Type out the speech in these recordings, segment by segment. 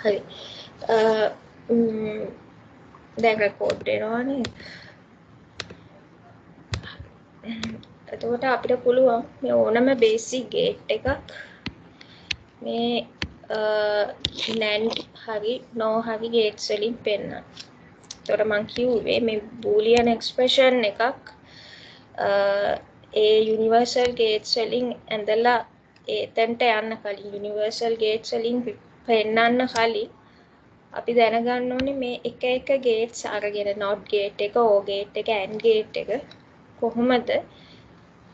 හරි. දැන් රෙකෝඩ් වෙනවනේ. එතකොට අපිට පුළුවන් මේ ඕනම බේසික් ගේට් එකක් මේ NAND හරි NOR හරි ගේට්ස් වලින් පෙන්නන්න. එතකොට මම කිව්වේ මේ බූලියන් එක්ස්ප්‍රෙෂන් එකක් ඒ යුනිවර්සල් ගේට්ස් වලින් ඇඳලා එතනට යන්න කලින් යුනිවර්සල් ගේට්ස් වලින් පෙන්නන්න කලින් අපි දැනගන්න ඕනේ මේ එක එක ගේට්ස් අරගෙන NOT ගේට් එක, OR ගේට් එක, AND ගේට් එක කොහොමද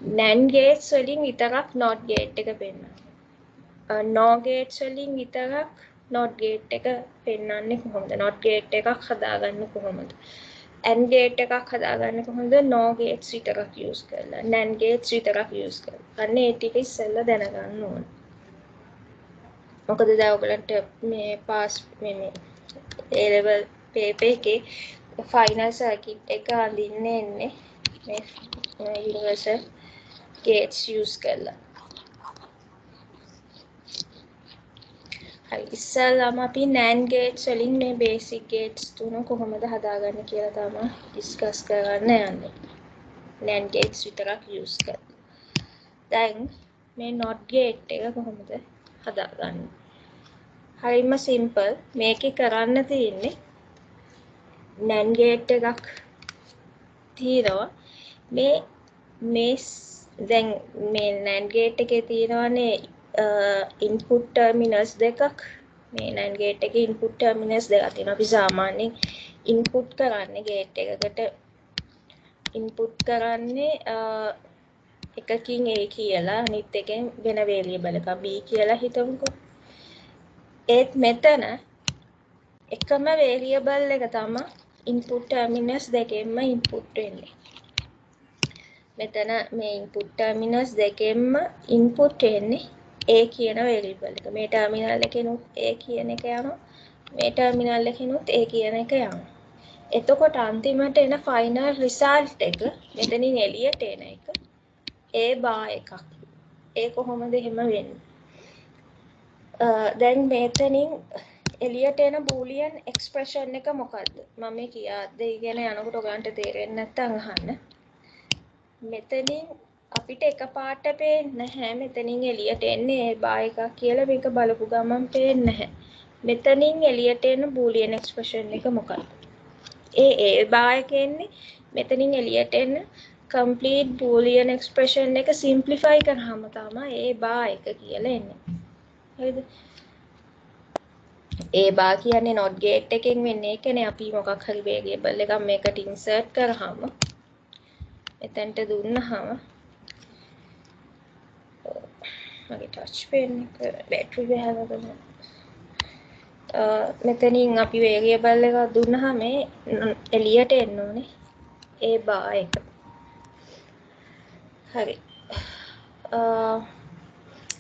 NAND ගේට්ස් වලින් විතරක් NOT ගේට් එක පෙන්නන්නේ. NOR ගේට්ස් වලින් විතරක් NOT ගේට් එක පෙන්නන්නේ කොහොමද? NOT ගේට් එකක් හදාගන්නේ කොහොමද? AND ගේට් එකක් හදාගන්නේ කොහොමද? NOR ගේට්ස් විතරක් යූස් කරලා, NAND ගේට්ස් විතරක් යූස් කරලා. අන්න ඒ ටික ඉස්සෙල්ලා දැනගන්න ඕනේ. මොකද දැන් ඔයගලන්ට මේ පාස් මේ A level paper එකේ ෆයිනල් සර්කිට් එක අඳින්න එන්නේ මේ යුනිවර්සල් ගේට්ස් යූස් කරලා. හරි ඉස්සෙල්ලාම අපි NAND ගේට්ස් වලින් මේ බේසික් ගේට්ස් තුන කොහොමද හදාගන්නේ කියලා තමයි ඩිස්කස් කරන්න යන්නේ. NAND ගේට්ස් විතරක් යූස් කරලා. දැන් මේ NOT ගේට් එක කොහොමද හදාගන්නේ? හරිම සිම්පල්. මේකේ කරන්න තියෙන්නේ NAND ගේට් එකක් තියෙනවා. මේ දැන් මේ NAND ගේට් එකේ තියෙනවානේ ඉන්පුට් ටර්මිනල්ස් දෙකක්. මේ NAND ගේට් එකේ ඉන්පුට් ටර්මිනල්ස් දෙකක් තියෙනවා. අපි සාමාන්‍යයෙන් ඉන්පුට් කරන්නේ ගේට් එකකට ඉන්පුට් කරන්නේ එකකින් A කියලා අනිත් එකෙන් වෙන වේරියබල් එකක් B කියලා හිතමුකෝ. ඒත් මෙතන එකම වේරියබල් එක තමයි ඉන්පුට් ටර්මිනල්ස් දෙකෙන්ම ඉන්පුට් වෙන්නේ. මෙතන මේ ඉන්පුට් ටර්මිනල්ස් දෙකෙන්ම ඉන්පුට් වෙන්නේ A කියන වේරියබල් එක. මේ ටර්මිනල් එකෙනුත් A කියන එක යනවා. මේ ටර්මිනල් එකෙනුත් A කියන එක යනවා. එතකොට අන්තිමට එන ෆයිනල් රිසල්ට් එක මෙතනින් එළියට එන එක A බාර් එකක්. ඒ කොහොමද එහෙම වෙන්නේ? දැන් මෙතනින් එළියට එන බූලියන් එක්ස්ප්‍රෙෂන් එක මොකද්ද? මම මේ කියාද්ද ඉගෙන යනකොට ඔයගන්ට තේරෙන්නේ නැත්නම් අහන්න. මෙතනින් අපිට එකපාරට පේන්නේ නැහැ. මෙතනින් එළියට එන්නේ A බාර් එකක් කියලා මේක බලපු ගමන් පේන්නේ නැහැ. මෙතනින් එළියට එන බූලියන් එක්ස්ප්‍රෙෂන් එක මොකක්ද? A බාර් එක එන්නේ මෙතනින් එළියට එන complete boolean expression එක simplify කරාම තමයි A බාර් එක කියලා එන්නේ. හරිද? A බාර් කියන්නේ not gate එකෙන් වෙන්නේ ඒකනේ. අපි මොකක් හරි variable එකක් මේකට insert කරාම එතනට දුන්නාම මගේ touch pen එක battery ගහලා මෙතනින් අපි variable එකක් දුන්නාම එළියට එන්න ඕනේ A බාර් එක. හරි.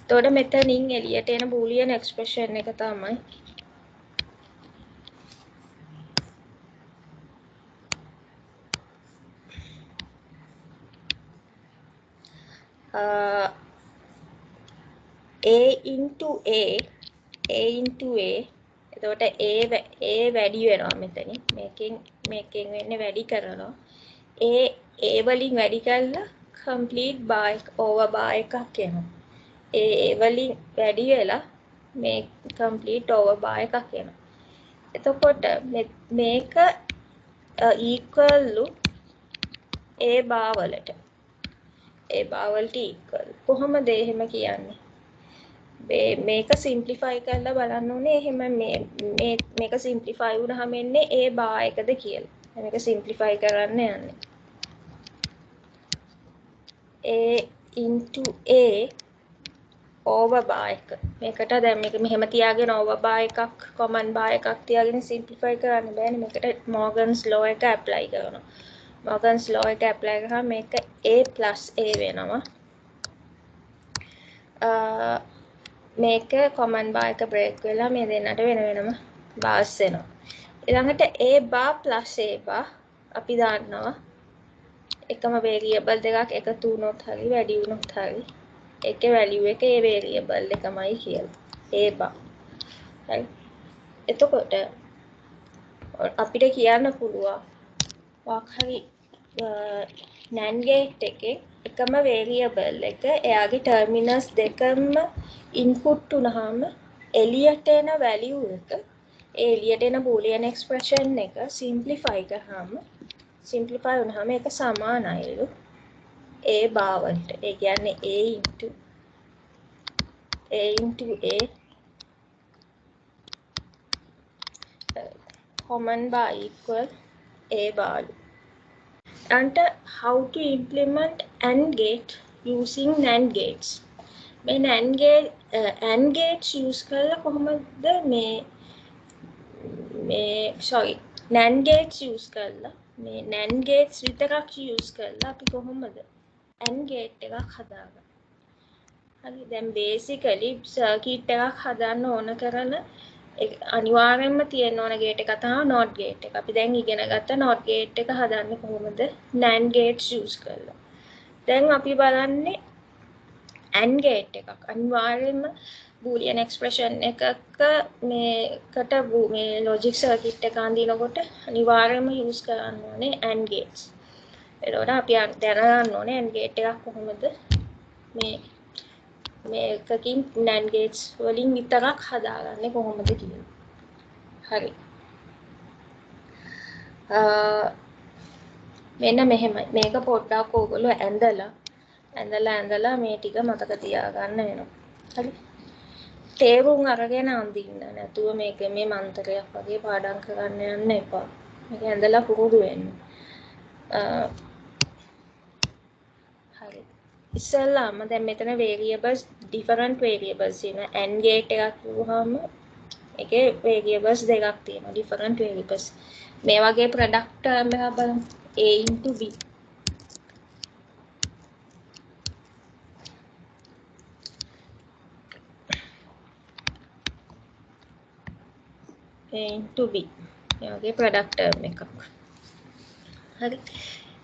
එතකොට මෙතනින් එළියට එන බූලියන් එක්ස්ප්‍රෙෂන් එක තමයි A into A එතකොට A වැඩි වෙනවා මෙතනින් මේකෙන් වෙන්නේ වැඩි කරනවා A වලින් වැඩි කරලා complete bar over bar එකක් එනවා A වලින් වැඩි වෙලා මේ complete over bar එකක් එනවා එතකොට මේක equal A bar වලට A bar වලට equal කොහොමද එහෙම කියන්නේ මේක simplify කරලා බලන්න ඕනේ එහෙම මේක simplify වුණාම එන්නේ A bar එකද කියලා. මේක simplify කරන්න යන්නේ. A into A over bar එක. මේකට දැන් මේක මෙහෙම තියාගෙන over bar එකක් common bar එකක් තියාගෙන simplify කරන්න බෑනේ. මේකට Morgan's law එක apply කරනවා. Morgan's law එක apply කරාම මේක A plus A වෙනවා. මේක common bar එක break වෙලා මේ දෙන්නට වෙන වෙනම bars එනවා. ඊළඟට A bar plus A bar අපි දාන්නවා එකම variable දෙකක් එකතු වුණොත් හරි වැඩි වුණොත් හරි ඒකේ වැලියු එක ඒ වේරියබල් එකමයි කියලා. ඒ බා. හරි. එතකොට අපිට කියන්න පුළුවන් මොකක් හරි NAND gate එකේ එකම වේරියබල් එක එයාගේ ටර්මිනල්ස් දෙකම ඉන්පුට් වුණාම එළියට එන වැලියු එක ඒ එළියට එන බූලියන් එක්ස්ප්‍රෙෂන් එක සිම්ප්ලිෆයි වුණාම ඒක සමානයිලු a බාවට. ඒ කියන්නේ a into a common bar equal a bar. And how to implement AND gate using NAND gates. මේ AND gates use කරලා කොහොමද NAND gates use කරලා මේ NAND gates විතරක් use කරලා අපි කොහොමද AND gate එකක් හදාගන්නේ. හරි දැන් basically circuit එකක් හදන්න ඕන කරන අනිවාර්යෙන්ම තියෙන්න ඕන gate එක තමයි NOT gate එක. අපි දැන් ඉගෙන ගත්ත NOT gate එක හදන්නේ කොහොමද NAND gates use කරලා. දැන් අපි බලන්නේ AND gate එකක්. අනිවාර්යෙන්ම boolean expression එකක මේකට මේ logic circuit එක අඳිනකොට අනිවාර්යෙන්ම use කරන්න ඕනේ AND gates. එතකොට අපි දැනගන්න ඕනේ AND gate එකක් කොහොමද මේකකින් NAND gates වලින් විතරක් හදාගන්නේ කොහොමද කියලා. හරි. මෙන්න මෙහෙමයි. මේක පොඩ්ඩක් ඕගොල්ලෝ ඇඳලා මේ ටික මතක තියාගන්න වෙනවා. හරි. තේරුම් අරගෙන අඳින්න. නැතුව මේක මේ මන්ත්‍රයක් වගේ පාඩම් කරන්න යන්න එපා. මේක ඇඳලා පුරුදු වෙන්න. හරි. ඉස්සෙල්ලාම දැන් මෙතන variables different variables ඉන්න AND gate එකක් වුවාම ඒකේ variables දෙකක් තියෙනවා different variables. මේ වගේ product term එකක් බලමු a into b. a into b. මේ වගේ product term එකක්. හරි.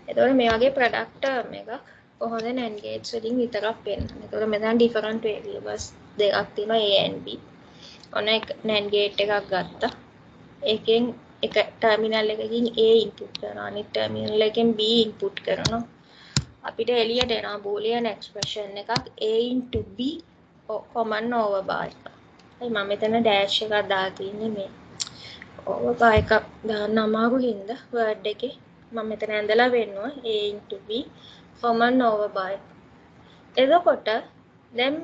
එතකොට මේ වගේ product term එකක් කොහොමද NAND gates වලින් විතරක් වෙන්නේ. එතකොට මෙතන different variables දෙකක් තියෙනවා a and b. ඔන්න NAND gate එකක් ගත්තා. ඒකෙන් එක ටර්මිනල් එකකින් a ඉන්පුට් කරනවා. අනිත් ටර්මිනල් එකෙන් b ඉන්පුට් කරනවා. අපිට එළියට එනවා බූලියන් එක්ස්ප්‍රෙෂන් එකක් a into b common over bar එක. හරි මම මෙතන ඩෑෂ් එකක් දාලා තින්නේ මේ over bar එකක් දාන්න අමාරු හින්දා වර්ඩ් එකේ මම මෙතන ඇඳලා වෙන්නවා a into b common over bar එක. එතකොට දැන්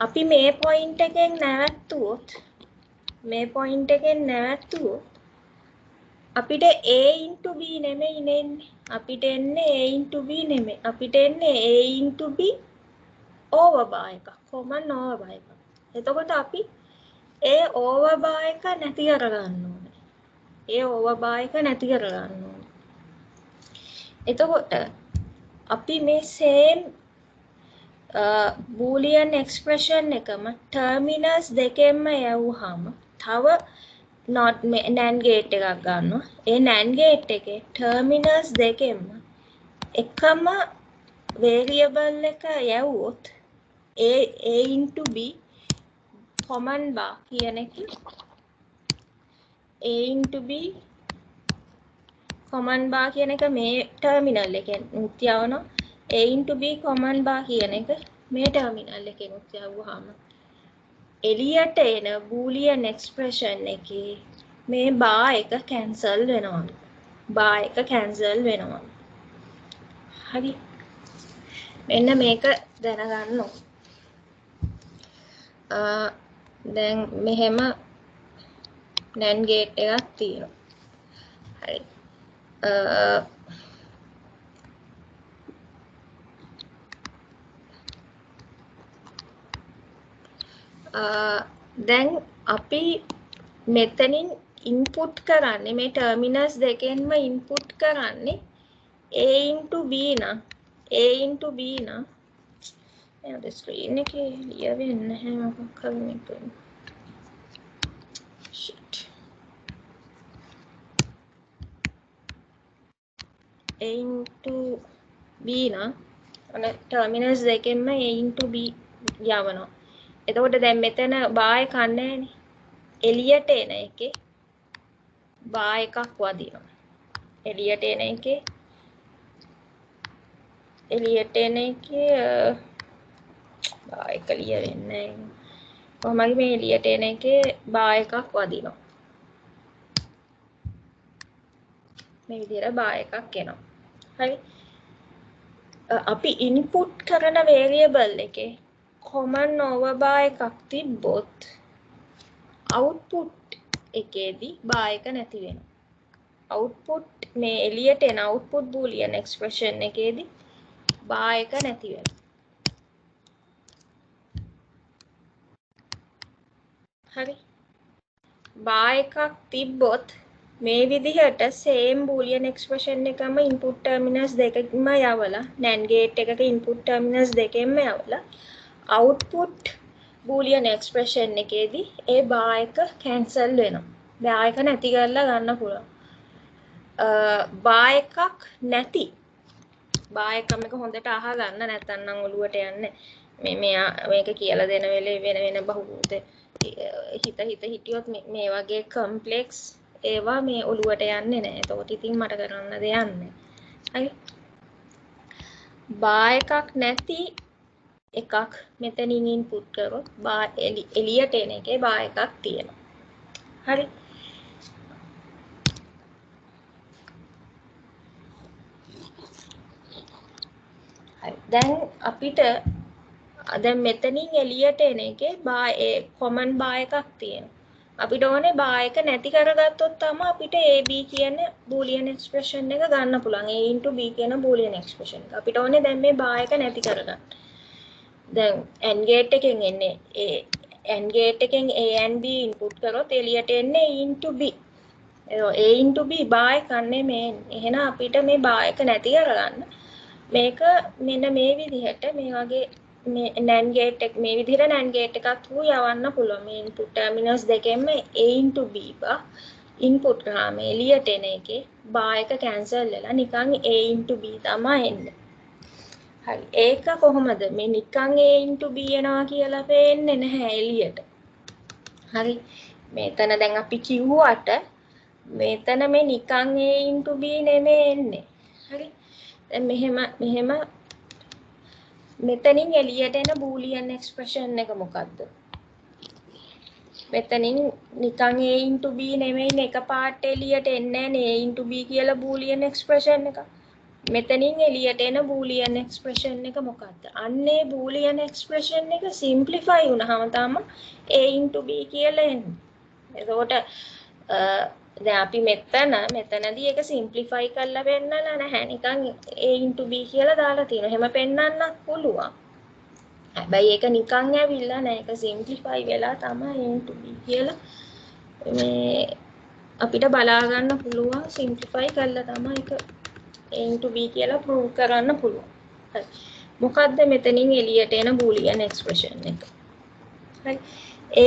අපි මේ පොයින්ට් එකෙන් නැවතුවොත් අපිට a into b නෙමෙයි එන්නේ. අපිට එන්නේ a into b නෙමෙයි. අපිට එන්නේ a into b over bar එක. common over bar එක. එතකොට අපි a over bar එක නැති කරගන්න ඕනේ. a over bar එක නැති කරගන්න ඕනේ. එතකොට අපි මේ same boolean expression එකම terminals දෙකෙන්ම යවුවාම තව NAND gate එකක් ගන්නවා. ඒ NAND gate එකේ terminals දෙකෙන්ම එකම variable එක යවුවොත් a into b common bar කියන එක a into b common bar කියන එක මේ terminal එකෙන් යවනවා. a into b common bar කියන එක මේ terminal එකෙන් යවුවාම එළියට එන boolean expression එකේ මේ bar එක cancel වෙනවා. හරි. මෙන්න මේක දැනගන්න ඕන. දැන් මෙහෙම NAND gate එකක් තියෙනවා. හරි. දැන් අපි මෙතනින් ඉන්පුට් කරන්නේ මේ ටර්මිනල්ස් දෙකෙන්ම ඉන්පුට් කරන්නේ a into b නම් එයාද ස්ක්‍රීන් එකේ ලියවෙන්නේ නැහැ මොකක් හරි මේක shit a into b නම් අන ටර්මිනල්ස් දෙකෙන්ම A into B යවනවා. එතකොට දැන් මෙතන බා එකක් නැහැනේ. එළියට එන එකේ බා එකක් වදිනවා. එළියට එන එකේ බා එක ලියවෙන්නේ නැහැ. කොහොමද මේ එළියට එන එකේ බා එකක් වදිනවා. මේ විදිහට බා එකක් එනවා. හරි. අපි ඉන්පුට් කරන වේරියබල් එකේ common over බා එකක් තිබ්බොත් output එකේදී බා එක නැති වෙනවා. output මේ එළියට එන output boolean expression එකේදී බා එක නැති වෙනවා. හරි. බා එකක් තිබ්බොත් මේ විදිහට same boolean expression එකම input terminals දෙකකින්ම යවලා NAND gate එකක input terminals දෙකෙන්ම යවලා output boolean expression එකේදී ඒ බා එක cancel වෙනවා. බා එක නැති කරලා ගන්න පුළුවන්. බා එකක් නැති බා එකම එක හොඳට අහගන්න නැත්නම් ඔලුවට යන්නේ. මේක කියලා දෙන වෙලේ වෙන බහුත හිත හිටියොත් මේ වගේ කම්ප්ලෙක්ස් ඒවා මේ ඔලුවට යන්නේ නැහැ. ඒකට ඉතින් මට කරන්න දෙයක් නැහැ. හරි. බා එකක් නැති එකක් මෙතනින් ඉන්පුට් කරොත් බා එළියට එන එකේ බා එකක් තියෙනවා. හරි. හරි. දැන් අපිට දැන් මෙතනින් එළියට එන එකේ common බා එකක් තියෙනවා. අපිට ඕනේ බා එක නැති කරගත්තොත් තමයි අපිට AB කියන boolean expression එක ගන්න පුළුවන්. A into B කියන boolean expression එක. අපිට ඕනේ දැන් මේ බා එක නැති කරගන්න. දැන් AND gate එකෙන් එන්නේ AND gate එකෙන් A and B input කරොත් එළියට එන්නේ A into B. A into B බා එක නෙමෙයි. එහෙනම් අපිට මේ බා එක නැති කරගන්න මේක මෙන්න මේ විදිහට මේ වගේ මේ NAND gate එක මේ විදිහට NAND gate එකක් යවන්න පුළුවන්. මේ input terminals දෙකෙන්ම A into B බා input කරාම එළියට එන එකේ බා එක cancel වෙලා නිකන් A into B තමයි එන්නේ. හරි. ඒක කොහොමද? මේ නිකන් A into B එනවා කියලා පේන්නේ නැහැ එළියට. හරි. මෙතන දැන් අපි කිව්වට මෙතන මේ නිකන් A into B නෙමෙයි එන්නේ. හරි. දැන් මෙහෙම මෙතනින් එළියට එන boolean expression එක මොකද්ද? මෙතනින් නිකන් A into B නෙමෙයි එකපාරට එළියට එන්නේ නැහැ A into B කියලා boolean expression එක. මෙතනින් එළියට එන boolean expression එක මොකද්ද? අන්නේ boolean expression එක simplify වුණාම තමයි A into B කියලා එන්නේ. එතකොට දැන් අපි මෙතනදී ඒක simplify කරලා පෙන්නලා නැහැ. නිකන් A into B කියලා දාලා තියෙනවා. එහෙම පෙන්නන්නත් පුළුවන්. හැබැයි ඒක නිකන් ඇවිල්ලා නැහැ. ඒක simplify වෙලා තමයි A into B කියලා මේ අපිට බලා ගන්න පුළුවන්. simplify කරලා තමයි ඒක A into B කියලා prove කරන්න පුළුවන්. හරි. මොකද්ද මෙතනින් එළියට එන boolean expression එක? හරි. A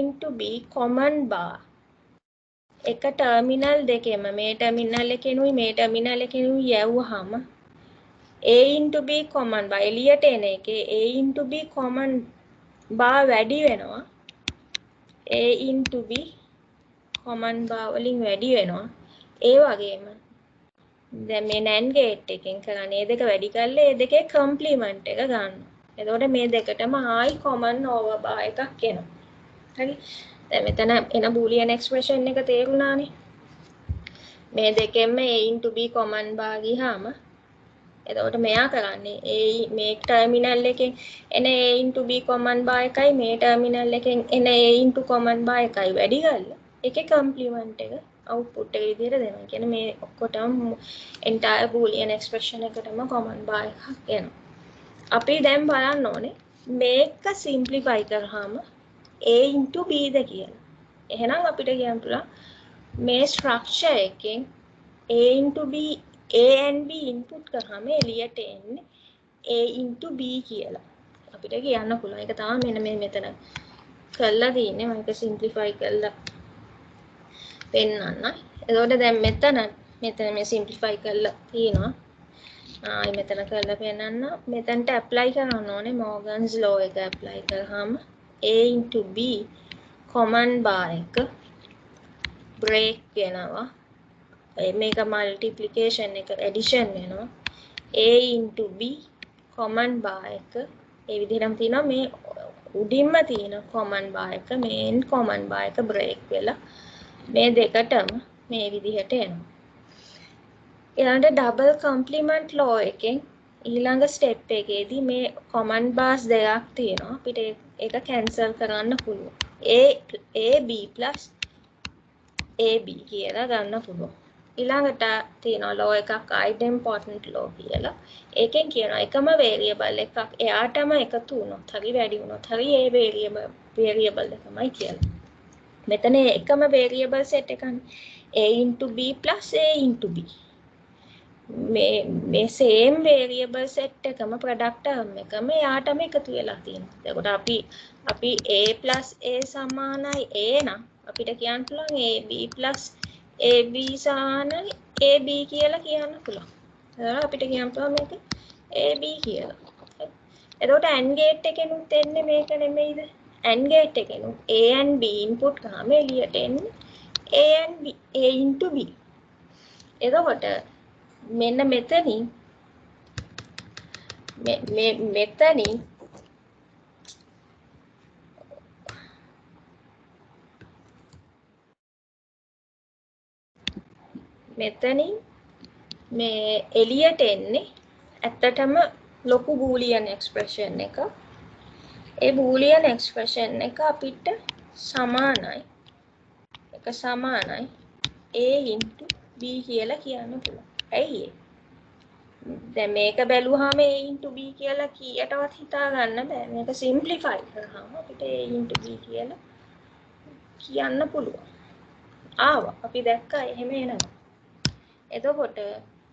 into B common bar එක ටර්මිනල් දෙකෙම මේ ටර්මිනල් එකෙනුයි මේ terminal එකෙනුයි යවුවාම A into B common bar එළියට එන එකේ A into B common bar වැඩි වෙනවා. A into B common bar වලින් වැඩි වෙනවා. ඒ වගේම දැන් මේ NAND gate එකෙන් කරන්නේ මේ දෙක වැඩි කරලා මේ දෙකේ complement එක ගන්නවා. එතකොට මේ දෙකටම ආයි common over bar එකක් එනවා. හරි. දැන් මෙතන එන boolean expression එක තේරුණානේ. මේ දෙකෙන්ම A into B common bar ගියාම එතකොට මෙයා කරන්නේ මේ ටර්මිනල් එකෙන් එන A into B common bar එකයි මේ ටර්මිනල් එකෙන් එන A into common bar එකයි වැඩි කරලා ඒකේ complement එක output එක විදිහට දෙනවා. කියන්නේ මේ ඔක්කොටම entire boolean expression එකටම common bar එකක් එනවා. අපි දැන් බලන්න ඕනේ මේක simplify කරාම A into B ද කියලා. එහෙනම් අපිට කියන්න පුළුවන් මේ structure එකෙන් A into B A and B input කරාම එළියට එන්නේ A into B කියලා. අපිට කියන්න පුළුවන්. ඒක තමයි මෙන්න මෙතන කරලා තියෙන්නේ. මම ඒක simplify කරලා පෙන්නන්න. එතකොට දැන් මෙතන මේ සිම්ප්ලිෆයි කරලා තියෙනවා. ආයි මෙතන කරලා පෙන්නන්න. මෙතනට ඇප්ලයි කරන්න ඕනේ මෝගන්ස් ලෝ එක ඇප්ලයි කරාම a * b කොමන් බා එක බ්‍රේක් වෙනවා. මේක මල්ටිප්ලිකේෂන් එක ඇඩිෂන් වෙනවා. a * b කොමන් බා එක ඒ විදිහටම තියෙනවා. මේ උඩින්ම තියෙන කොමන් බා එක මේන් කොමන් බා එක බ්‍රේක් වෙලා මේ දෙකටම මේ විදිහට එනවා. ඊළඟට ඩබල් කම්ප්ලිමන්ට් ලෝ එකෙන් ඊළඟ ස්ටෙප් එකේදී මේ කොමන් බාස් දෙකක් තියෙනවා. අපිට ඒක කැන්සල් කරන්න පුළුවන්. ab ab කියලා ගන්න පුළුවන්. ඊළඟට තියෙනවා ලෝ එකක් idempotent law කියලා. ඒකෙන් කියනවා එකම වේරියබල් එකක් එයාටම එකතු වුණොත් හරි වැඩි වුණොත් හරි ඒ වේරියබල් එකමයි කියලා. මෙතන එකම වේරියබල් සෙට් එකනේ a * b a * b. මේ සේම් වේරියබල් සෙට් එකම ප්‍රොඩක්ට් ටර්ම් එකම එයාටම එකතු වෙලා තියෙනවා. එතකොට අපි a a සමානයි a නම් අපිට කියන්න පුළුවන් ab ab සමානයි ab කියලා කියන්න පුළුවන්. එතකොට අපිට කියන්න පුළුවන් මේක ab කියලා. එතකොට AND gate එකෙනුත් එන්නේ මේක නෙමෙයිද? AND gate එකෙනුත් a and b input කරාම එළියට එන්නේ a and b a * b. එතකොට මෙන්න මෙතනින් මේ එළියට එන්නේ ඇත්තටම ලොකු බූලියන් එක්ස්ප්‍රෙෂන් එක. ඒ බූලියන් එක්ස්ප්‍රෙෂන් එක අපිට සමානයි a * b කියලා කියන්න පුළුවන්. ඇයි ඒ? දැන් මේක බැලුවාම a * b කියලා කීයටවත් හිතා ගන්න බෑ. මේක සිම්ප්ලිෆයි කරාම අපිට a * b කියලා කියන්න පුළුවන්. ආවා. අපි දැක්කා එහෙම එනවා. එතකොට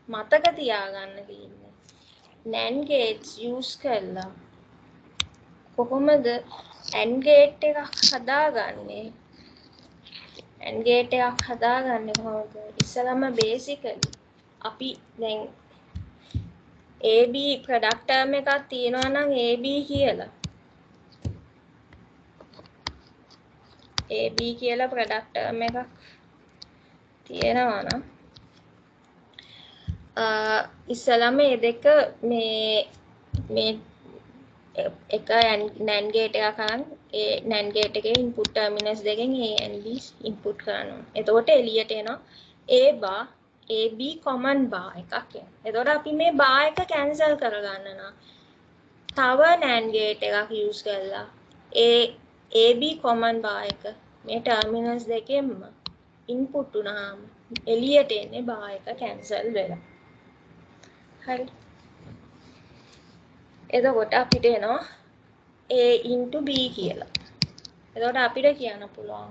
මතක තියාගන්න තියෙන්නේ NAND gates use කරලා කොහොමද AND gate එකක් හදාගන්නේ? AND gate එකක් හදාගන්නේ කොහොමද? ඉස්සලම basically අපි දැන් AB product term එකක් තියෙනවා නම් AB කියලා. AB කියලා product term එකක් තියෙනවා නම් ඉස්සලම මේ දෙක මේ එක NAND gate එකක් අරන් ඒ NAND gate එකේ input terminals දෙකෙන් A and B input කරනවා. එතකොට එළියට එනවා A bar AB common bar එකක් එනවා. එතකොට අපි මේ bar එක cancel කරගන්න නම් තව NAND gate එකක් use කරලා AB common bar එක මේ terminals දෙකෙන්ම input වුණාම එළියට එන්නේ bar එක cancel වෙලා. හරි. එතකොට අපිට එනවා a * b කියලා. එතකොට අපිට කියන්න පුළුවන්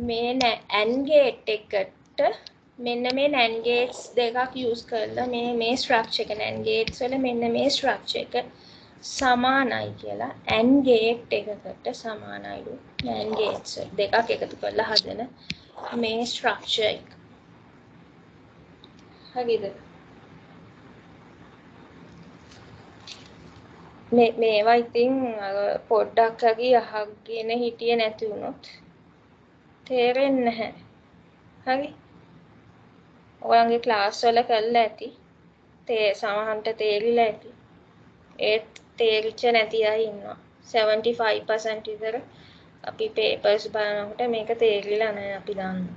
මේ AND gate එකට මෙන්න මේ NAND gates දෙකක් use කරලා මේ structure එක NAND gates වල මෙන්න මේ structure එක සමානයි කියලා AND gate එකකට සමානයිලු NAND gates දෙකක් එකතු කරලා හදන මේ structure එක. හරිද? මේවා ඉතින් පොඩ්ඩක් හරි අහගෙන හිටියේ නැති වුණොත් තේරෙන්නේ නැහැ. හරි? ඔයගොල්ලන්ගේ ක්ලාස් වල කරලා ඇති. සමහරට තේරිලා ඇති. ඒත් තේරිච්ච නැති අය ඉන්නවා. 75% විතර අපි papers බලනකොට මේක තේරිලා නැහැ අපි දන්නවා.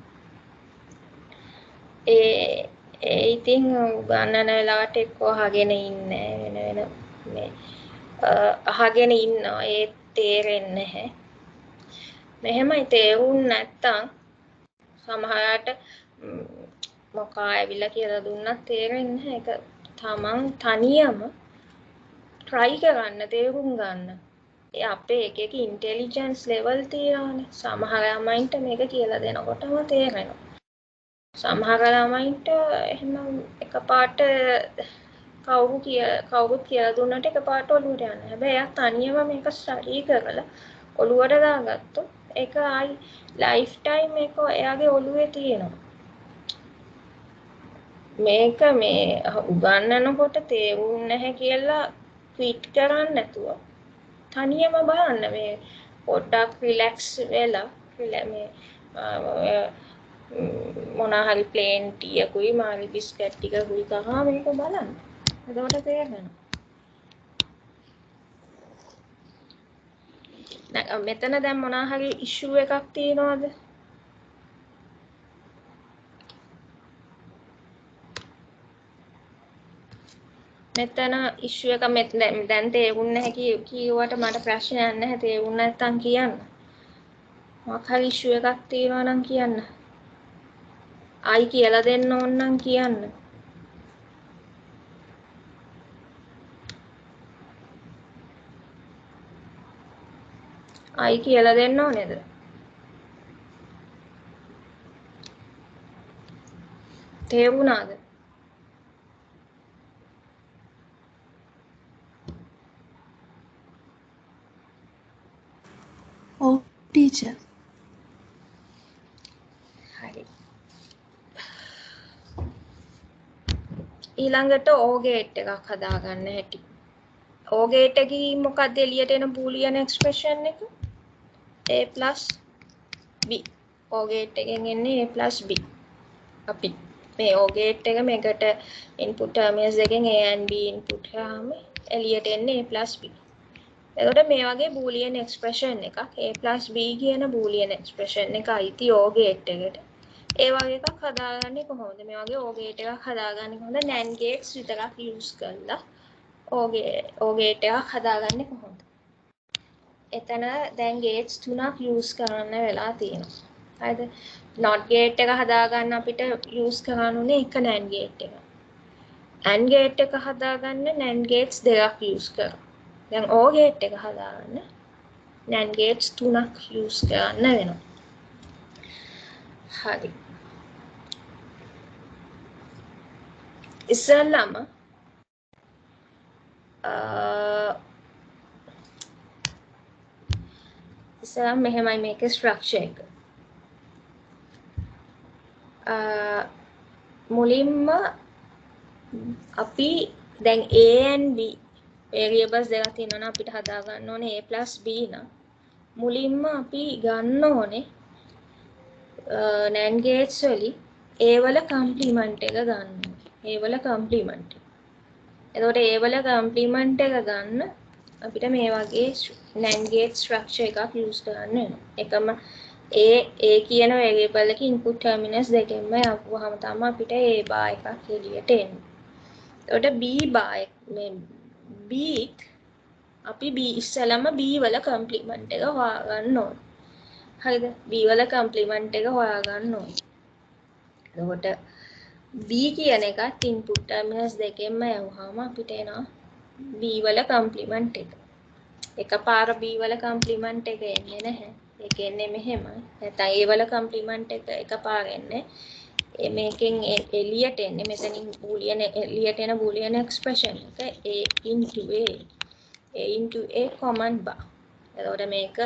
ඒ ඉතින් ගන්නන වෙලාවට එක්කෝ අහගෙන ඉන්නේ වෙන මේ අහගෙන ඉන්නවා ඒ තේරෙන්නේ නැහැ. මෙහෙමයි තේරුන්නේ නැත්තම් සමහරට මොකා ඇවිල්ලා කියලා දුන්නත් තේරෙන්නේ නැහැ. ඒක තමන් තනියම try කරන්න තේරුම් ගන්න. ඒ අපේ එක ඉන්ටෙලිජන්ස් ලෙවල් තියෙනවානේ. සමහර ළමයින්ට මේක කියලා දෙනකොටම තේරෙනවා. සමහර ළමයින්ට එහෙම එකපාරට කවුරුත් කියලා දුන්නට එකපාරට ඔලුවට යනවා. හැබැයි එයා තනියම මේක ස්ටඩි කරලා ඔලුවට දාගත්තොත් එක ආයි ලයිෆ් ටයිම් එක එයාගේ ඔළුවේ තියෙනවා. මේක මේ උගන්නනකොට තේරුන්නේ නැහැ කියලා ක්විට් කරන්න නැතුව තනියම බලන්න මේ පොඩ්ඩක් රිලැක්ස් වෙලා මේ මොනවා හරි ප්ලේන් ටීයකුයි මාළි බිස්කට් ටිකකුයි කහා මේක බලන්න. එතකොට තේරෙනවා. මෙතන දැන් මොනවා හරි ඉෂුව එකක් තියෙනවද? මෙතන ඉෂුව එක දැන් තේරුන්නේ නැහැ කිව්වට මට ප්‍රශ්නයක් නැහැ. තේරුන්නේ නැත්තම් කියන්න. මොකක් හරි ඉෂුව එකක් තියෙනවා නම් කියන්න. ආයි කියලා දෙන්න ඕන නම් කියන්න. ආයි කියලා දෙන්න ඕනේද? තේරුණාද? ඔව් ටීචර්. හරි. ඊළඟට ඕගේට් එකක් හදාගන්න හැටි. ඕගේට් එකේ මොකක්ද එළියට එන බූලියන් එක්ස්ප්‍රෙෂන් එක? a + b. ඕගේට් එකෙන් එන්නේ a + b. අපි මේ ඕගේට් එක මේකට ඉන්පුට් ටර්මිනල්ස් දෙකෙන් a and b ඉන්පුට් කරාම එළියට එන්නේ a + b. එතකොට මේ වගේ බූලියන් එක්ස්ප්‍රෙෂන් එකක් a + b කියන බූලියන් එක්ස්ප්‍රෙෂන් එක අයිති ඕගේට් එකට. ඒ වගේ එකක් හදාගන්නේ කොහොමද? මේ වගේ ඕගේට් එකක් හදාගන්නේ කොහොමද? NAND gates විතරක් යූස් කරලා ඕගේට් එකක් හදාගන්නේ කොහොමද? එතන දැන් ගේට්ස් 3ක් යූස් කරන්න වෙලා තියෙනවා. හරිද? NOT ගේට් එක හදාගන්න අපිට යූස් කරන්න උනේ එක NAND ගේට් එක. AND ගේට් එක හදාගන්න NAND gates දෙකක් යූස් කරා. දැන් OR ගේට් එක හදාගන්න NAND gates 3ක් යූස් කරන්න වෙනවා. හරි. ඉස්සෙල්ලාම මෙහෙමයි මේකේ ස්ට්‍රක්චර් එක. මුලින්ම අපි දැන් A and B variables දෙකක් තියෙනවා අපිට හදා ගන්න ඕනේ A + B නම් මුලින්ම අපි ගන්න ඕනේ NAND gates වලින් A වල කම්ප්ලිමන්ට් එක ගන්න ඕනේ. A වල කම්ප්ලිමන්ට්. එතකොට A වල කම්ප්ලිමන්ට් එක ගන්න අපිට මේ වගේ NAND gate structure එකක් use කරන්න වෙනවා. එකම A කියන variable එකේ input terminals දෙකෙන්ම යවුවාම තමයි අපිට A bar එකක් එළියට එන්නේ. එතකොට B bar මේ B අපි B ඉස්සලම B වල කම්ප්ලිමන්ට් එක හොයාගන්න ඕනේ. හරිද? B වල කම්ප්ලිමන්ට් එක හොයාගන්න ඕනේ. එතකොට B කියන එකත් input terminals දෙකෙන්ම යවුවාම අපිට එනවා B වල කම්ප්ලිමන්ට් එක. එකපාර B වල කම්ප්ලිමන්ට් එක එන්නේ නැහැ. ඒක එන්නේ මෙහෙමයි. නැත්නම් A වල කම්ප්ලිමන්ට් එක එකපාර එන්නේ. මේකෙන් එළියට එන්නේ මෙතනින් බූලියන් එළියට එන බූලියන් එක්ස්ප්‍රෙෂන් එක A into A common bar. එතකොට මේක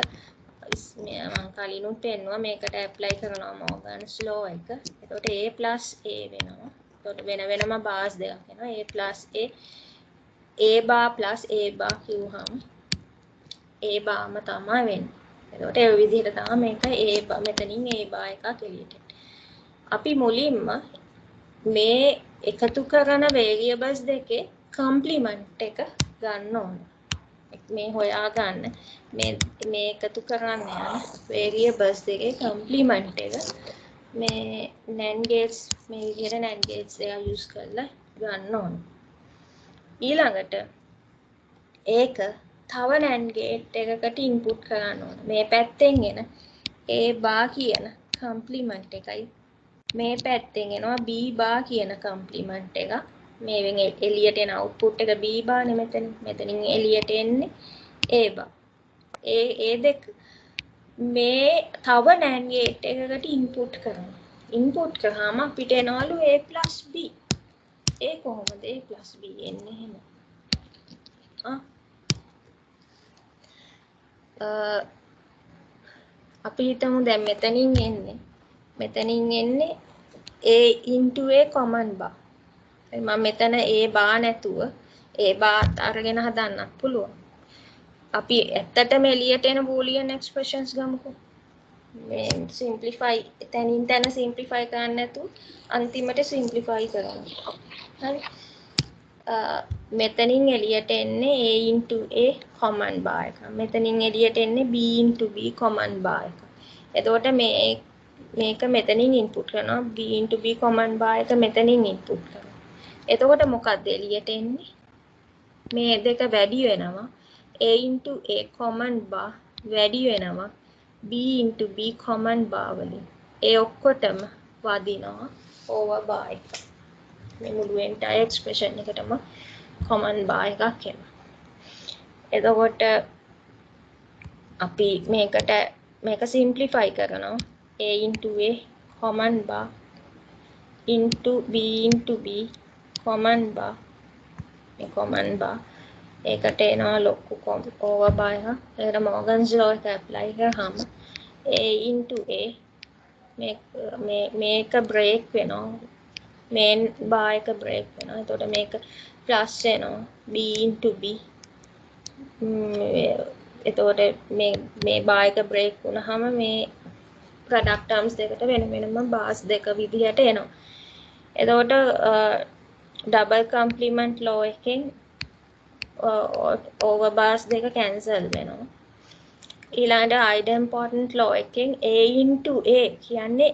මම කලිනුත් පෙන්නුවා මේකට ඇප්ලයි කරනවා මෝගන්ස් ලෝ එක. එතකොට A + A වෙනවා. එතකොට වෙන වෙනම බාර්ස් දෙකක් එනවා. A bar plus A bar කිව්වහම A barම තමයි වෙන්නේ. එතකොට ඒ විදිහට තමයි මේක මෙතනින් A bar එකක් එළියට එන්නේ. අපි මුලින්ම මේ එකතු කරන variables දෙකේ කම්ප්ලිමන්ට් එක ගන්න ඕනේ. මේ හොයා ගන්න මේ එකතු කරන්න යන variables දෙකේ කම්ප්ලිමන්ට් එක මේ NAND gates මේ විදිහට NAND gates එක use කරලා ගන්න ඕනේ. ඊළඟට ඒක තව NAND gate එකකට input කරන්න ඕනේ. මේ පැත්තෙන් එන A bar කියන කම්ප්ලිමන්ට් එකයි මේ පැත්තෙන් එනවා B bar කියන කම්ප්ලිමන්ට් එක. මේවෙන් එළියට එන output එක B bar නේ මෙතනින් එළියට එන්නේ A bar. ඒ දෙක මේ තව NAND gate එකකට input කරනවා. input කරාම අපිට එනවලු A + B. ඒ කොහොමද A + B එන්නේ එහෙම? අපි හිතමු දැන් මෙතනින් එන්නේ a into a common bar. මම මෙතන a bar නැතුව a bar අරගෙන හදන්නත් පුළුවන්. අපි ඇත්තටම එළියට එන බූලියන් එක්ස්ප්‍රෙෂන්ස් ගමුකෝ. මේ සිම්ප්ලිෆයි තනින් තන සිම්ප්ලිෆයි කරන්න නැතුව අන්තිමට සිම්ප්ලිෆයි කරනවා. හරි. මෙතනින් එළියට එන්නේ a into a common bar එක. මෙතනින් එළියට එන්නේ b into b common bar එක. එතකොට මේක මෙතනින් ඉන්පුට් කරනවා b into b common bar එක මෙතනින් ඉන්පුට් කරනවා. එතකොට මොකක්ද එළියට එන්නේ? මේ දෙක වැඩි වෙනවා. a into a common bar වැඩි වෙනවා b into b common bar වලින්. ඒ ඔක්කොටම වදිනවා over bar එක. මේ මුළු entire expression එකටම common bar එකක් එනවා. එතකොට අපි මේක simplify කරනවා a into a common bar into b into b common bar මේ common bar ඒකට එනවා ලොකු over bar එක. ඒකට Morgan's law එක apply කරාම a into a මේක break වෙනවා main bar එක break වෙනවා. එතකොට මේක plus වෙනවා b into b. එතකොට මේ bar එක break වුණාම මේ product terms දෙකට වෙන වෙනම bars දෙක විදිහට එනවා. එතකොට double complement law එකෙන් over bars දෙක cancel වෙනවා. ඊළඟට idempotent law එකෙන් a into a කියන්නේ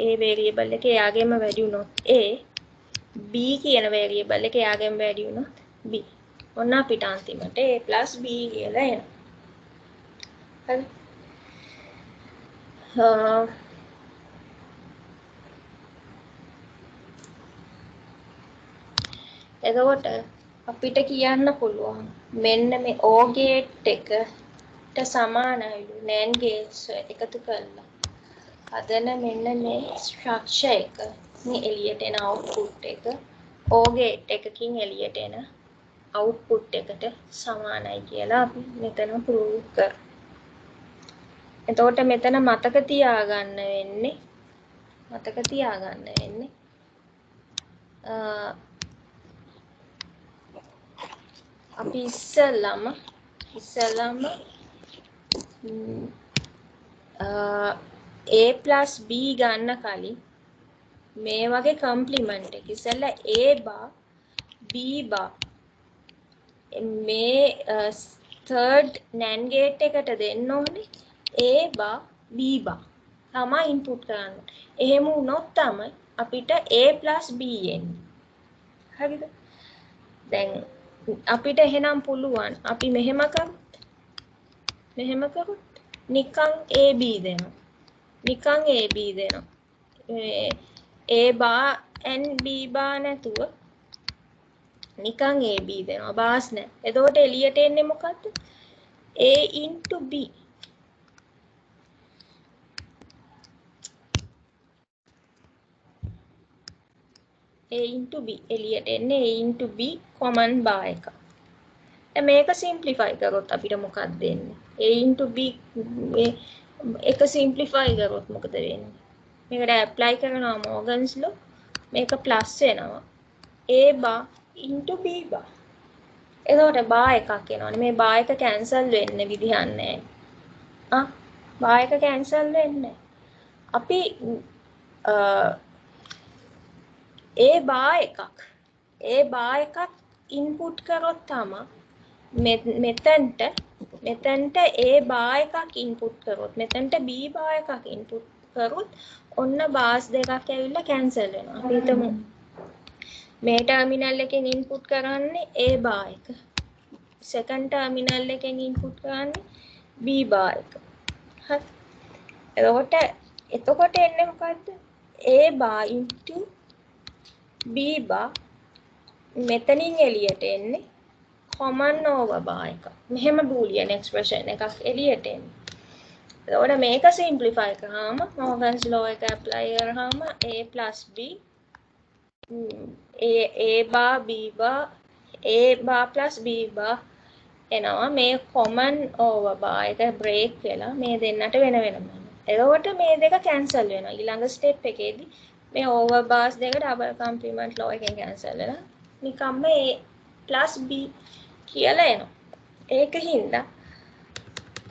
a variable එක එයාගෙම වැඩි වුණොත් a b කියන variable එක එයාගෙම වැඩි වුණොත් b. ඔන්න අපිට අන්තිමට a plus b කියලා එනවා. හරි. එතකොට අපිට කියන්න පුළුවන් මෙන්න මේ O gate එකට සමානයිලු NAND gates එකතු කරලා හදන මෙන්න මේ structure එක මේ එළියට එන output එක O gate එකකින් එළියට එන output එකට සමානයි කියලා අපි මෙතන prove කරා. එතකොට මෙතන මතක තියාගන්න වෙන්නේ අපි ඉස්සෙල්ලාම a plus b ගන්න කලින් මේ වගේ කම්ප්ලිමන්ට් එක ඉස්සෙල්ලා a bar b bar මේ third NAND gate එකට දෙන්න ඕනේ a bar b bar තමයි ඉන්පුට් කරන්න. එහෙම වුණොත් තමයි අපිට a plus b එන්නේ. හරිද? දැන් අපිට එහෙනම් පුළුවන් අපි මෙහෙම කරොත් නිකන් AB දෙනවා. A bar and B bar නැතුව නිකන් AB දෙනවා. බාස් නැහැ. එතකොට එළියට එන්නේ මොකද්ද? A into B. A into B එළියට එන්නේ A into B common bar එක. දැන් මේක simplify කරොත් අපිට මොකක්ද දෙන්නේ? A into B එක simplify කරොත් මොකද වෙන්නේ? මේකට apply කරනවා Morgan's law. මේක plus වෙනවා A bar into B bar. එතකොට bar එකක් එනවනේ. මේ bar එක cancel වෙන්න විදිහක් නැහැ. bar එක cancel වෙන්නේ නැහැ. අපි A bar එකක් input කරොත් තමයි මෙතනට A bar එකක් input කරොත් මෙතනට B bar එකක් input කරොත් ඔන්න bars දෙකක් ඇවිල්ලා cancel වෙනවා. අපි හිතමු මේ terminal එකෙන් input කරන්නේ A bar එක. second terminal එකෙන් input කරන්නේ B bar එක. හරි. එතකොට එන්නේ මොකද්ද? A bar into B bar මෙතනින් එළියට එන්නේ common over bar එක. මෙහෙම boolean expression එකක් එළියට එන්නේ. එතකොට මේක simplify කරාම Morgan's law එක apply කරාම A plus B A bar B bar A bar plus B bar එනවා මේ common overbar එක break වෙලා මේ දෙන්නට වෙන වෙනම. එතකොට මේ දෙක cancel වෙනවා. ඊළඟ step එකේදී මේ overbars දෙක double complement law එකෙන් cancel වෙලා නිකම්ම a plus b කියලා එනවා. ඒකින්ද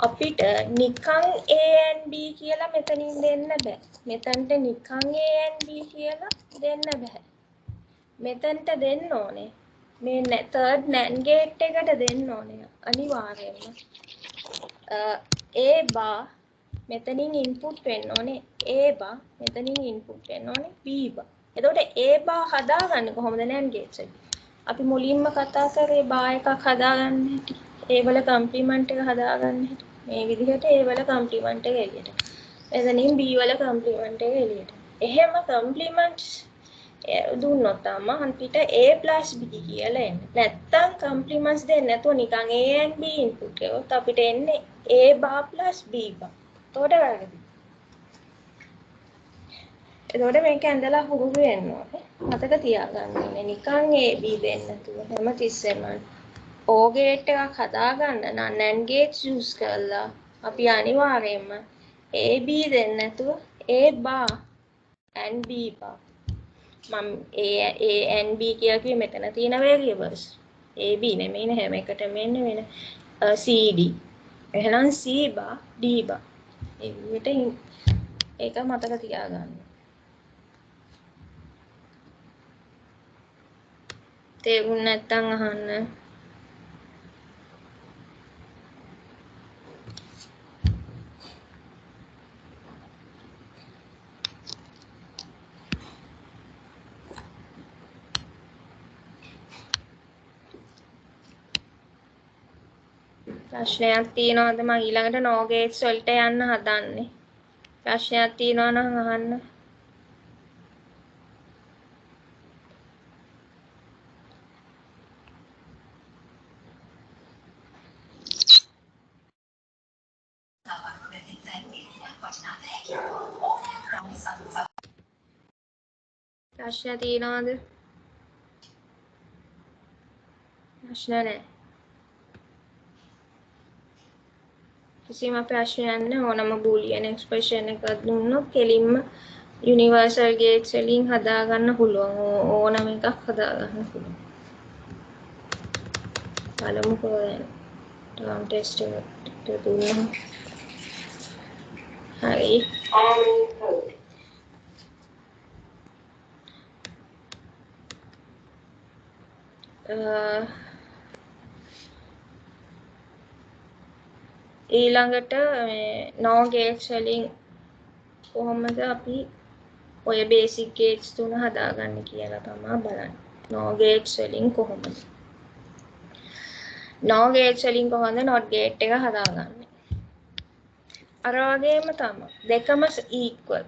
අපිට නිකන් a and b කියලා මෙතනින් දෙන්න බෑ. මෙතනට නිකන් a and b කියලා දෙන්න බෑ. මෙතනට දෙන්න ඕනේ. මේ third NAND gate එකට දෙන්න ඕනේ අනිවාර්යයෙන්ම. A bar මෙතනින් input වෙන්න ඕනේ A bar මෙතනින් input වෙන්න ඕනේ B bar. එතකොට A bar හදාගන්නේ කොහොමද NAND gates එක? අපි මුලින්ම කතා කරේ bar එකක් හදාගන්න හැටි. A වල complement එක හදාගන්න හැටි. මේ විදිහට A වල complement එක එළියට. එතනින් B වල complement එක එළියට. එහෙම complements දුන්නොත් තමයි අපිට A plus B කියලා එන්නේ. නැත්තම් complements දෙන්නේ නැතුව නිකන් A and B input කරොත් අපිට එන්නේ A bar plus B bar. එතකොට වැරදි. එතකොට මේක ඇඳලා හුරු වෙන්න ඕනේ. මතක තියාගන්න ඕනේ. නිකන් A B දෙන්නේ නැතුව හැම තිස්සෙම O gate එකක් හදාගන්න නම් NAND gates use කරලා අපි අනිවාර්යයෙන්ම A B දෙන්නේ නැතුව A bar and B bar මම A and B කියලා කිව්වේ මෙතන තියෙන variables. A B නෙමෙයි හැම එකටම එන්නේ වෙන C D. එහෙනම් C bar D bar. ඒ විදිහට ඒක මතක තියාගන්න. තේරුම් නැත්නම් අහන්න. ප්‍රශ්නයක් තියෙනවද මම ඊළඟට no gates වලට යන්න හදන්නේ. ප්‍රශ්නයක් තියෙනවා නම් අහන්න. ප්‍රශ්න තියෙනවද? ප්‍රශ්න නැහැ. කිසිම ප්‍රශ්නයක් නැහැ. ඕනම බූලියන් එක්ස්ප්‍රෙෂන් එකක් දුන්නොත් කෙලින්ම යුනිවර්සල් ගේට්ස් වලින් හදාගන්න පුළුවන්. ඕනම එකක් හදාගන්න පුළුවන්. බලමුකෝ දැන් ටර්ම් ටෙස්ට් එක දුන්නා. හරි. ඊළඟට මේ no gates වලින් කොහොමද අපි ඔය basic gates තුන හදාගන්නේ කියලා තමයි බලන්නේ. no gates වලින් කොහොමද? no gates වලින් කොහොමද not gate එක හදාගන්නේ? අර වගේම තමයි. දෙකම equal.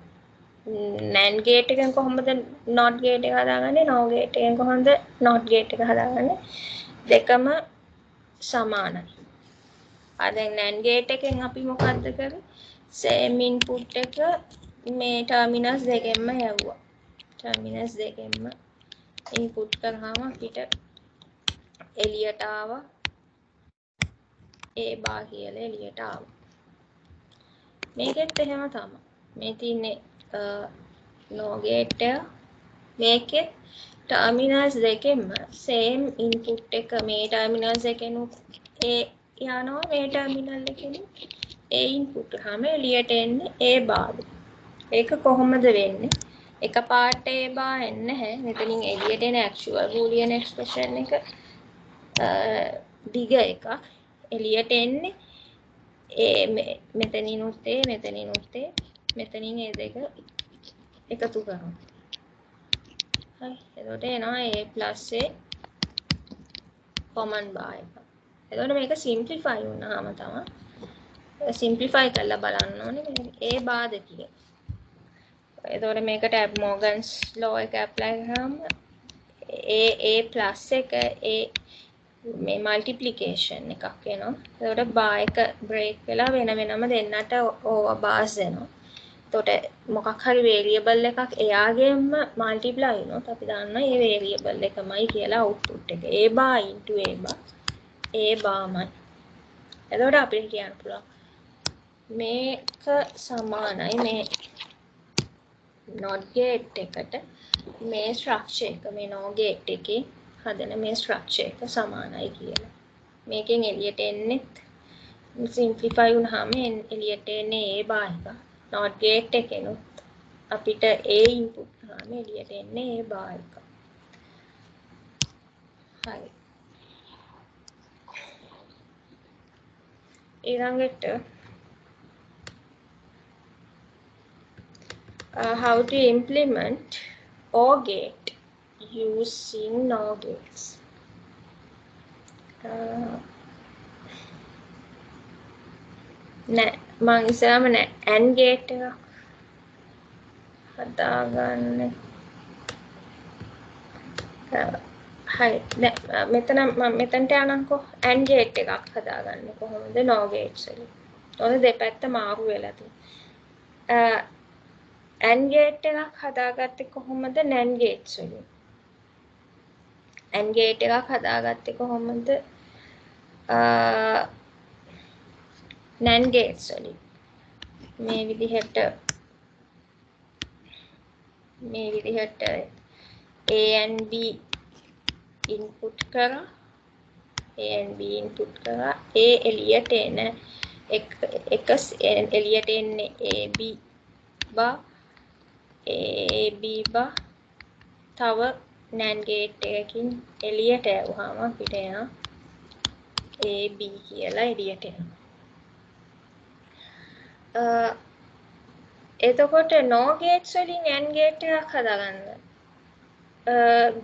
NAND gate එකෙන් කොහොමද not gate එක හදාගන්නේ? no gate එකෙන් කොහොමද not gate එක හදාගන්නේ? දෙකම සමානයි. දැන් NAND gate එකෙන් අපි මොකද්ද කරේ? same input එක මේ terminals දෙකෙන්ම යවුවා. terminals දෙකෙන්ම input කරාම අපිට එළියට ආවා A bar කියලා එළියට ආවා. මේකෙත් එහෙම තමයි. මේ තියෙන්නේ no gate එක. මේකෙත් terminals දෙකෙන්ම same input එක මේ terminals එකෙන් A යනවා මේ terminal එකෙන් A input කරාම එළියට එන්නේ A bar. ඒක කොහොමද වෙන්නේ? එකපාරට A bar එන්නේ නැහැ. මෙතනින් එළියට එන actual boolean expression එක දිග එකක්. එළියට එන්නේ මෙතනිනුත් මෙතනින් ඒ දෙක එකතු කරනවා. හරි. එතකොට එනවා A plus A common bar එක. එතකොට මේක simplify වුණාම තමයි simplify කරලා බලන්න ඕනේ මේ A bar දෙකේ. එතකොට මේකට Morgan's law එක apply කරාම A plus එක A මේ multiplication එකක් වෙනවා. එතකොට bar එක break වෙලා වෙන වෙනම දෙන්නට over bars දෙනවා. එතකොට මොකක් හරි variable එකක් එයාගෙන්ම multiply වුණොත් අපි දන්නවා මේ variable එකමයි කියලා output එක. A bar into A bar. A barමයි. එතකොට අපිට කියන්න පුළුවන් මේක සමානයි මේ not gate එකට මේ structure එක මේ no gate එකේ හදන මේ structure එක සමානයි කියලා. මේකෙන් එළියට එන්නේ simplify වුණාම එළියට එන්නේ a bar එක. not gate එකෙනුත් අපිට a input කරාම එළියට එන්නේ a bar එක. හරි. ඊළඟට how to implement OR gate using NOR gates. නෑ මං ඉස්සරහම නෑ AND gate එක හදාගන්න. හරි නෑ මෙතන මම මෙතනට යනම්කෝ AND gate එකක් හදාගන්න කොහොමද NOR gates වලින්. ඔන්න දෙපැත්ත මාරු වෙලා තියෙනවා. AND gate එකක් හදාගත්තේ කොහොමද NAND gates වලින්. AND gate එකක් හදාගත්තේ කොහොමද NAND gates වලින්. මේ විදිහට A and B input කරා A and B input කරා A එළියට එන එක එළියට එන්නේ AB bar AB bar තව NAND gate එකකින් එළියට යවුවාම අපිට එන AB කියලා එළියට එනවා. එතකොට NOR gates වලින් AND gate එකක් හදාගන්න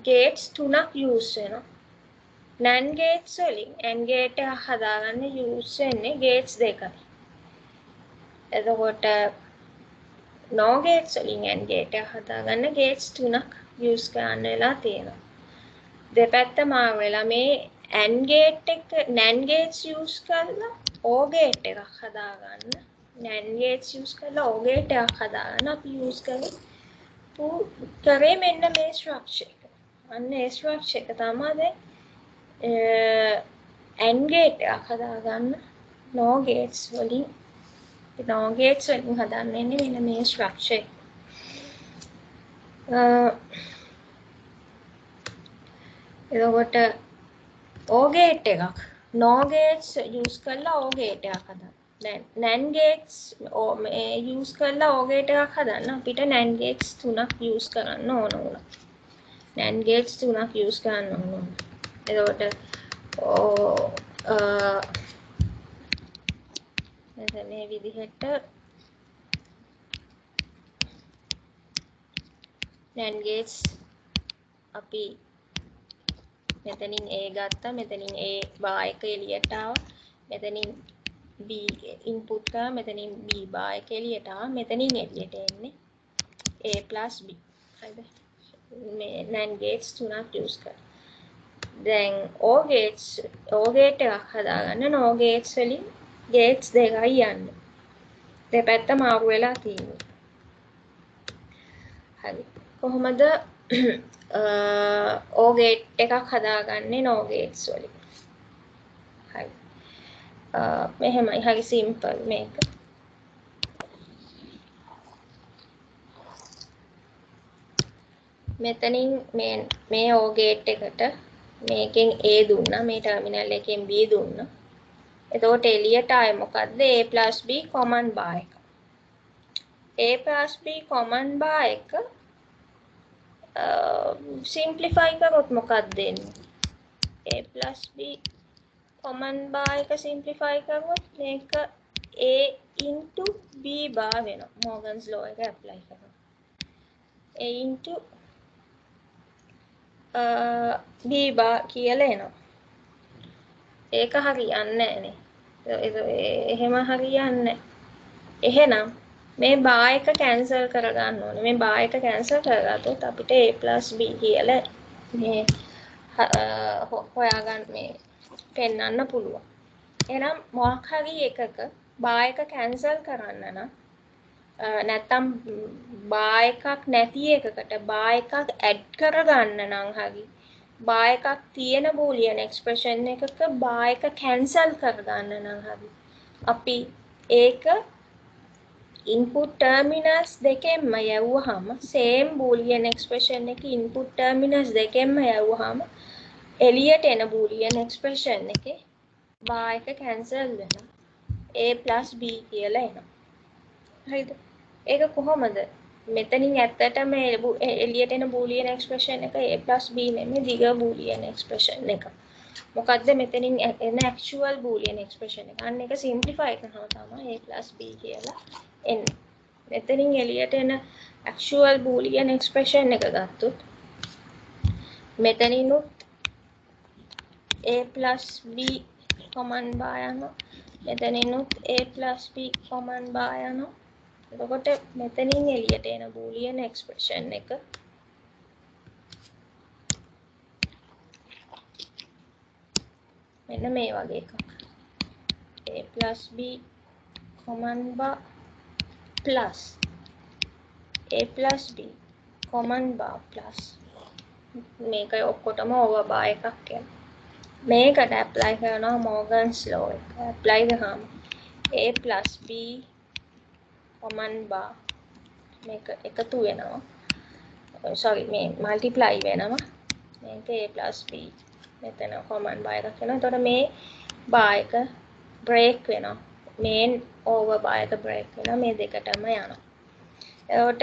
gates තුනක් use වෙනවා. NAND gates වලින් AND gate එකක් හදාගන්න use වෙන්නේ gates දෙකයි. එතකොට NOR gates වලින් AND gate එකක් හදාගන්න gates තුනක් use කරන්න වෙලා තියෙනවා. දෙපැත්ත මාරු වෙලා මේ AND gate එක NAND gates use කරලා OR gate එකක් හදාගන්න. NAND gates use කරලා OR gate එකක් හදාගන්න අපි use කරේ මෙන්න මේ structure එක. අන්න ඒ structure එක තමයි දැන් AND gate එකක් හදාගන්න NOR gates වලින් හදන්නේ මෙන්න මේ structure එක. එතකොට OR gate එකක් NOR gates use කරලා OR gate එකක් හදන්න. දැන් NAND gates use කරලා OR gate එකක් හදන්න අපිට NAND gates තුනක් use කරන්න ඕන වුණා. NAND gates තුනක් use කරන්න ඕන වුණා. එතකොට මේ විදිහට NAND gates අපි මෙතනින් A ගත්තා මෙතනින් A bar එක එළියට ආවා මෙතනින් B input කරා මෙතනින් B bar එක එළියට ආවා මෙතනින් එළියට එන්නේ A plus B හරිද මේ NAND gates තුනක් use කරා දැන් OR gate එකක් හදාගන්න NOR gates වලින් gates දෙකයි යන්නේ දෙපැත්ත මාරු වෙලා තියෙනවා හරි කොහොමද OR gate එකක් හදාගන්නේ NOR gates වලින් හරි මෙහෙමයි හරි සිම්පල් මේක මෙතනින් මේ OR gate එකට මේකෙන් A දුන්නා මේ ටර්මිනල් එකෙන් B දුන්නා එතකොට එළියට ආයේ මොකද්ද A plus B common bar එක A plus B common bar එක simplify කරොත් මොකක්ද එන්නේ A plus B common bar එක simplify කරොත් මේක A into B bar වෙනවා Morgan's law එක apply කරනවා A into B bar කියලා එනවා ඒක හරියන්නේ නැහනේ එහෙම හරියන්නේ එහෙනම් මේ bar එක cancel කරගන්න ඕනේ මේ bar එක cancel කරගත්තොත් අපිට A plus B කියලා මේ හොයාගන්න මේ පෙන්වන්න පුළුවන් එහෙනම් මොකක් හරි එකක bar එක cancel කරන්න නම් නැත්තම් bar එකක් නැති එකකට bar එකක් add කරගන්න නම් හරි බා එකක් තියෙන බූලියන් එක්ස්ප්‍රෙෂන් එකක බා එක කැන්සල් කරගන්න නම් හරි අපි ඒක ඉන්පුට් ටර්මිනල්ස් දෙකෙන්ම යවුවාම සේම් බූලියන් එක්ස්ප්‍රෙෂන් එක ඉන්පුට් ටර්මිනල්ස් දෙකෙන්ම යවුවාම එළියට එන බූලියන් එක්ස්ප්‍රෙෂන් එකේ බා එක කැන්සල් වෙනවා a + b කියලා එනවා හරිද ඒක කොහොමද මෙතනින් ඇත්තටම එළියට එන බූලියන් එක්ස්ප්‍රෙෂන් එක a + b නෙමෙයි දිග බූලියන් එක්ස්ප්‍රෙෂන් එක මොකද්ද මෙතනින් එන ඇක්චුවල් බූලියන් එක්ස්ප්‍රෙෂන් එක අන්න එක සිම්ප්ලිෆයි කරනවා තමයි a + b කියලා එන්නේ මෙතනින් එළියට එන ඇක්චුවල් බූලියන් එක්ස්ප්‍රෙෂන් එක ගත්තොත් මෙතනිනුත් a + b කොමන් බා යනවා මෙතනිනුත් a + b කොමන් බා යනවා එතකොට මෙතනින් එළියට එන බූලියන් එක්ස්ප්‍රෙෂන් එක මෙන්න මේ වගේ එකක් a + b කොමන් බා plus a + b කොමන් බා plus මේක ඔක්කොටම ඕවර් බා එකක් යනවා මේකට ඇප්ලයි කරනවා මෝගන්ස් ලෝ එක ඇප්ලයි කරාම a + b කොමන් බා මේක එකතු වෙනවා sorry මේ මල්ටිප්ලයි වෙනවා මේක a + b මෙතන කොමන් බා එකක් වෙනවා එතකොට මේ බා එක බ්‍රේක් වෙනවා මේන් ඕවර් බා එක බ්‍රේක් වෙනවා මේ දෙකටම යනවා එතකොට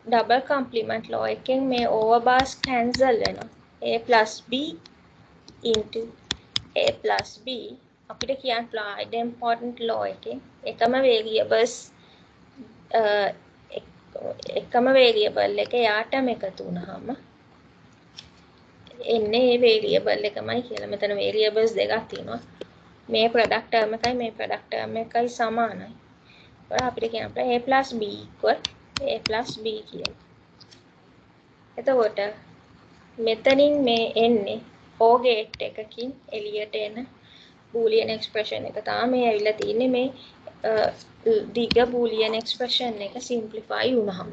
ඩබල් කම්ප්ලිමන්ට් ලෝ එකෙන් මේ ඕවර් බාස් කැන්සල් වෙනවා a + b into a + b අපිට කියන්න පුළුවන් idempotent law එකෙන් එකම variables එකම variable එක යාටම එකතු වුනහම එන්නේ මේ variable එකමයි කියලා. මෙතන variables දෙකක් තියෙනවා. මේ product term එකයි මේ product term එකයි සමානයි. ඒත් අපිට කියන්න පුළුවන් a + b = a + b කියලා. එතකොට මෙතනින් මේ එන්නේ OR gate එකකින් එළියට එන boolean expression එක තමයි ඇවිල්ලා තියෙන්නේ මේ දිග boolean expression එක simplify වුණාම.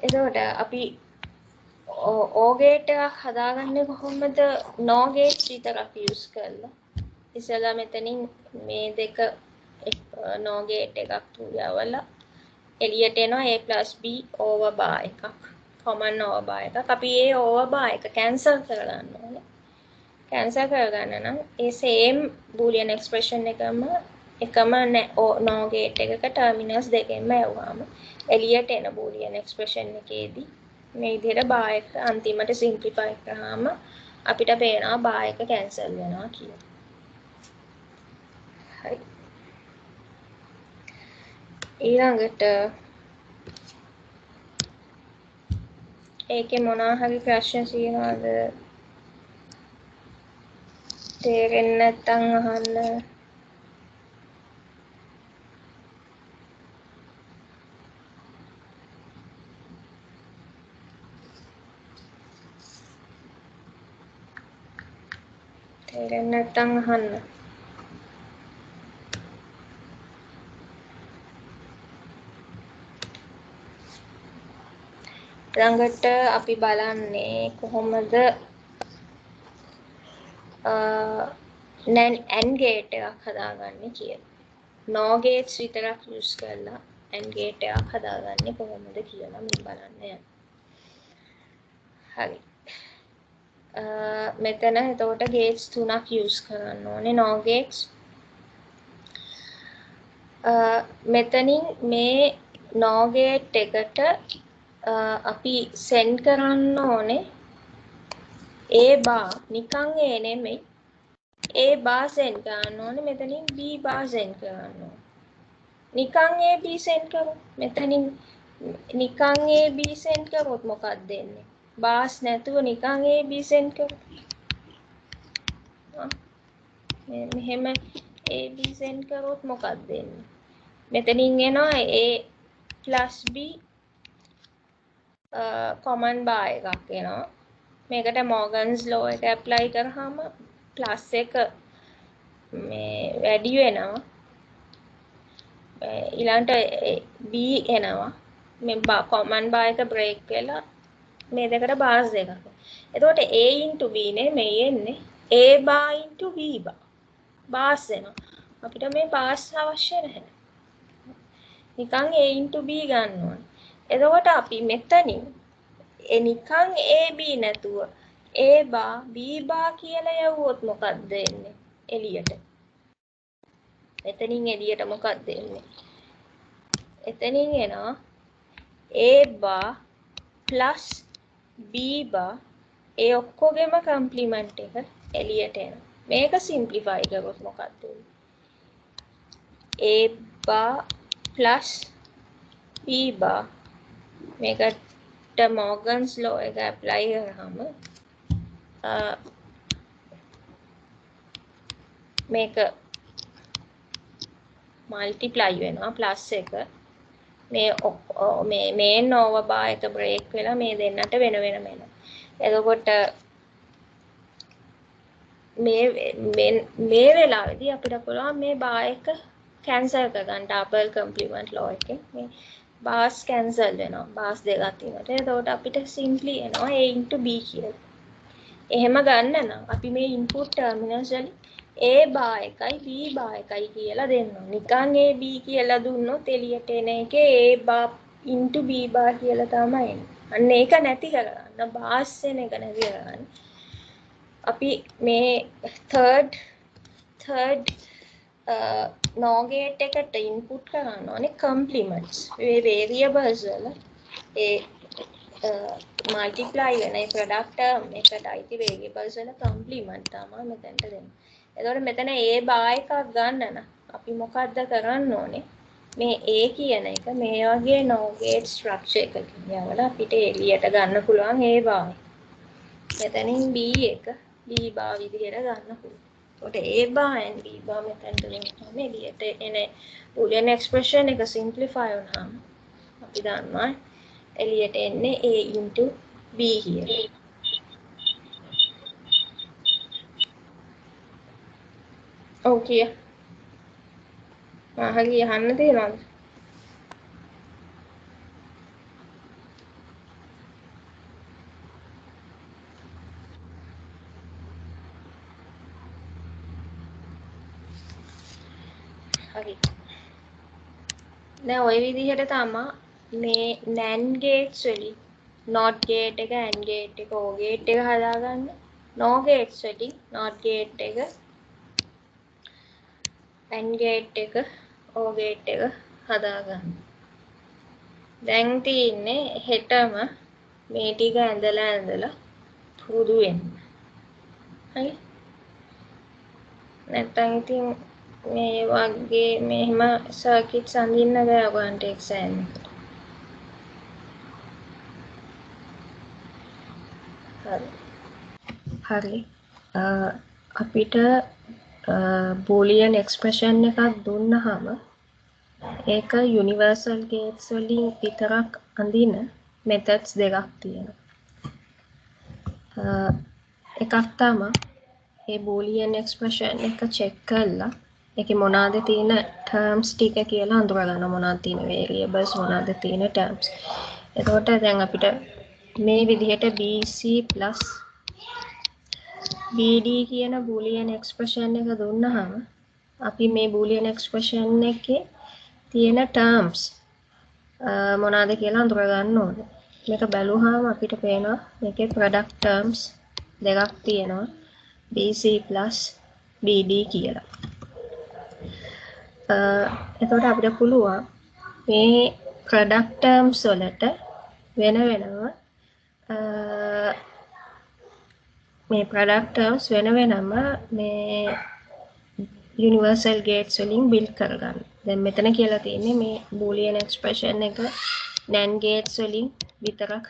එතකොට අපි OR gate එකක් හදාගන්නේ කොහොමද? NOR gates විතරක් use කරලා. ඉතින්ලා මෙතනින් මේ දෙක NOR gate එකක් යවලා එළියට එනවා a + b over bar එකක්. common over bar එකක්. අපි ඒ over bar එක cancel කරගන්න ඕනේ. cancel කරගන්න නම් ඒ same boolean expression එකම NOR gate එකක terminals දෙකෙන්ම යවුවාම එළියට එන boolean expression එකේදී මේ විදිහට bar එක අන්තිමට simplify කරාම අපිට පේනවා bar එක cancel වෙනවා කියලා. හරි. ඊළඟට ඒකේ මොනවා හරි ප්‍රශ්න තියෙනවද? තේරෙන්නේ නැත්නම් අහන්න. තේරෙන්නේ නැත්නම් අහන්න. ළඟට අපි බලන්නේ කොහොමද AND gate එකක් හදාගන්නේ කියලා. NOR gates විතරක් use කරලා AND gate එකක් හදාගන්නේ කොහොමද කියලා මම බලන්න යනවා. හරි. මෙතන එතකොට gates තුනක් use කරන්න ඕනේ NOR gates. මෙතනින් මේ NOR gate එකට අපි send කරන්න ඕනේ A bar නිකන් A නෙමෙයි A bar send කරන්න ඕනේ මෙතනින් B bar send කරන්න ඕනේ නිකන් A B send කරමු මෙතනින් නිකන් A B send කරොත් මොකක්ද දෙන්නේ bars නැතුව නිකන් A B send කරමු මෙහෙම A B send කරොත් මොකක්ද දෙන්නේ මෙතනින් එනවා A + B common bar එකක් එනවා මේකට Morgan's law එක apply කරාම plus එක මේ වැඩි වෙනවා ඊළඟට B එනවා මේ common bar එක break වෙලා මේ දෙකට බාස් දෙකක්. එතකොට a into b නේ මේ එන්නේ a bar into b bar. බාස් එනවා. අපිට මේ බාස් අවශ්‍ය නැහැ. නිකන් a into b ගන්න ඕනේ. එතකොට අපි මෙතනින් නිකන් ab නැතුව a bar b bar කියලා යවුවොත් මොකක්ද එන්නේ? එළියට. එතනින් එළියට මොකක්ද එන්නේ? එතනින් එනවා a bar plus b bar ඒ ඔක්කොගෙම කම්ප්ලිමන්ට් එක එළියට එනවා. මේක සිම්ප්ලිෆයි කරොත් මොකක්ද වෙන්නේ? a bar plus b bar මේකට මොගන්ස් ලෝ එක ඇප්ලයි කරාම මේක මල්ටිප්ලයි වෙනවා ප්ලස් එක මේ මේන් ඕවර් බාර් එක බ්‍රේක් වෙලා මේ දෙන්නට වෙන වෙනම එනවා. එතකොට මේ වෙලාවේදී අපිට පුළුවන් මේ බාර් එක කැන්සල් කරගන්න ඩබල් කම්ප්ලිමන්ට් ලෝ එකෙන් මේ බාර්ස් කැන්සල් වෙනවා. බාර්ස් දෙකක් තියෙනකොට. එතකොට අපිට සිම්ප්ලි එනවා a into b කියලා. එහෙම ගන්න නම් අපි මේ ඉන්පුට් ටර්මිනල්ස් වලින් a bar එකයි b bar එකයි කියලා දෙන්න ඕනේ. නිකන් a b කියලා දුන්නොත් එළියට එන එකේ a bar into b bar කියලා තමයි එන්නේ. අන්න ඒක නැති කරගන්න. බාස් එන එක නැති කරගන්න. අපි මේ third NOR gate එකට input කරන්න ඕනේ complements. මේ variables වල ඒ multiply වෙන ඒ product term එකට අයිති variables වල complement තමයි මෙතනට දෙන්නේ. එතකොට මෙතන a bar එකක් ගන්න නම් අපි මොකද්ද කරන්න ඕනේ? මේ a කියන එක මේ වගේ NOR gate structure එකකින් යවලා අපිට එළියට ගන්න පුළුවන් a bar. මෙතනින් b එක b bar විදිහට ගන්න පුළුවන්. එතකොට a bar and b bar මෙතනට දෙනවාම එළියට එන boolean expression එක simplify වුණාම අපි දන්නවා එළියට එන්නේ a into b කියලා. Okay. හරි අහන්න තියෙනවද? හරි. දැන් ওই විදිහට තමයි මේ NAND gates වලින් NOT gate එක AND gate එක OR gate එක හදාගන්න. NOR gates වලින් NOT gate එක AND gate එක OR gate එක හදාගන්න. දැන් තියෙන්නේ හෙටම මේ ටික ඇඳලා පුරුදු වෙන්න. හරි. නැත්නම් ඉතින් මේ වගේ මෙහෙම සර්කිට්ස් අඳින්න බෑ ඔයගන්ට එක්සෑම් එකට. හරි. අපිට බූලියන් එක්ස්ප්‍රෙෂන් එකක් දුන්නාම ඒක යුනිවර්සල් ගේට්ස් වලින් විතරක් අඳින මෙතඩ්ස් දෙකක් තියෙනවා. එකක් තමයි මේ බූලියන් එක්ස්ප්‍රෙෂන් එක චෙක් කරලා ඒකේ මොනවාද තියෙන ටර්ම්ස් ටික කියලා අඳුරගන්න මොනවාද තියෙන වේරියබල්ස් මොනවාද තියෙන ටර්ම්ස්. එතකොට දැන් අපිට මේ විදිහට BC plus BD කියන බූලියන් එක්ස්ප්‍රෙෂන් එක දුන්නාම අපි මේ බූලියන් එක්ස්ප්‍රෙෂන් එකේ තියෙන ටර්ම්ස් මොනවාද කියලා අඳුරගන්න ඕනේ. මේක බැලුවාම අපිට පේනවා මේකේ ප්‍රොඩක්ට් ටර්ම්ස් දෙකක් තියෙනවා BC plus BD කියලා. එතකොට අපිට පුළුවන් මේ ප්‍රොඩක්ට් ටර්ම්ස් වලට වෙන වෙනම මේ ප්‍රොඩක්ට් ටර්ම්ස් වෙන වෙනම මේ යුනිවර්සල් ගේට්ස් වලින් බිල්ඩ් කරගන්න. දැන් මෙතන කියලා තියෙන්නේ මේ බූලියන් එක්ස්ප්‍රෙෂන් එක NAND ගේට්ස් වලින් විතරක්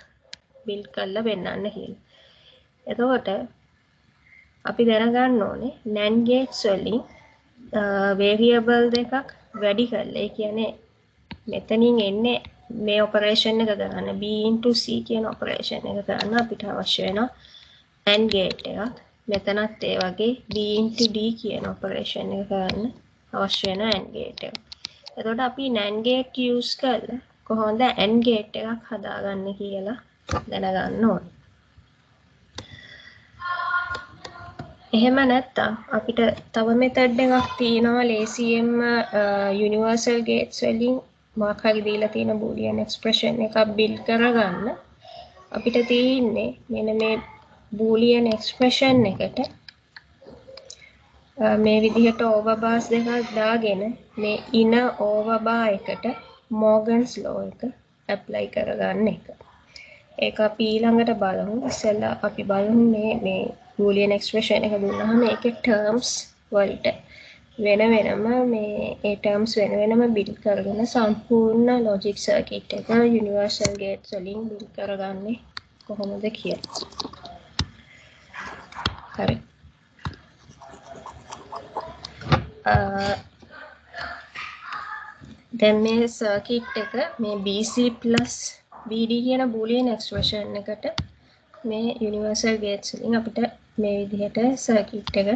බිල්ඩ් කරලා පෙන්නන්න කියලා. එතකොට අපි දැනගන්න ඕනේ NAND ගේට්ස් වලින් වේරියබල් දෙකක් වැඩි කරලා ඒ කියන්නේ මෙතනින් එන්නේ මේ ඔපරේෂන් එක කරන්න B into C කියන ඔපරේෂන් එක කරන්න අපිට අවශ්‍ය වෙනවා AND gate එකක්. මෙතනත් ඒ වගේ B into D කියන ඔපරේෂන් එක කරන්න අවශ්‍ය වෙන AND gate එකක්. එතකොට අපි NAND gate use කරලා කොහොමද AND gate එකක් හදාගන්නේ කියලා දැනගන්න ඕන. එහෙම නැත්තම් අපිට තව මෙතඩ් එකක් තියෙනවා ලේසියෙන්ම යුනිවර්සල් ගේට්ස් වලින් මොකක් හරි දීලා තියෙන බූලියන් එක්ස්ප්‍රෙෂන් එකක් බිල්ඩ් කරගන්න. අපිට තියෙන්නේ මෙන්න මේ බූලියන් එක්ස්ප්‍රෙෂන් එකට මේ විදිහට ඕවර්බාර්ස් දෙකක් දාගෙන මේ ඉන ඕවර්බාර් එකට මෝගන්ස් ලෝ එක ඇප්ලයි කරගන්න එක. ඒක අපි ඊළඟට බලමු. ඉස්සෙල්ලා අපි බලමු මේ බූලියන් එක්ස්ප්‍රෙෂන් එක දුන්නාම ඒකේ ටර්ම්ස් වලට වෙන වෙනම මේ ඒ ටර්ම්ස් වෙන වෙනම බිල්ඩ් කරගෙන සම්පූර්ණ ලොජික් සර්කිට් එක යුනිවර්සල් ගේට්ස් වලින් බිල්ඩ් කරගන්නේ කොහොමද කියලා. හරි. දැන් මේ සර්කිට් එක මේ BC plus BD කියන බූලියන් එක්ස්ප්‍රෙෂන් එකට මේ යුනිවර්සල් ගේට්ස් වලින් අපිට මේ විදිහට සර්කිට් එක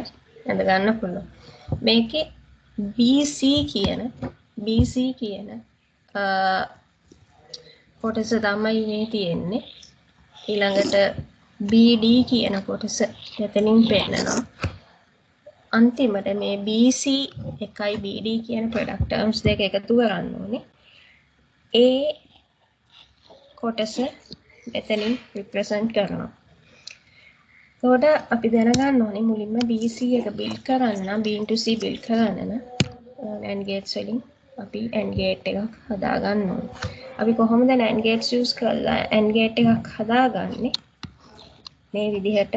ඇඳ ගන්න පුළුවන්. මේකේ BC කියන කොටස තමයි මේ තියෙන්නේ. ඊළඟට BD කියන කොටස මෙතනින් පෙන්නනවා. අන්තිමට මේ BC එකයි BD කියන ප්‍රොඩක්ට් ටර්ම්ස් දෙක එකතු කරන්න ඕනේ. ඒ කොටස මෙතනින් රිප්‍රසන්ට් කරනවා. එතකොට අපි දැනගන්න ඕනේ මුලින්ම BC එක බිල්ඩ් කරන්න B into C බිල්ඩ් කරන්න NAND gates වලින් අපි AND gate එකක් හදා ගන්න ඕනේ. අපි කොහොමද NAND gates use කරලා AND gate එකක් හදාගන්නේ? මේ විදිහට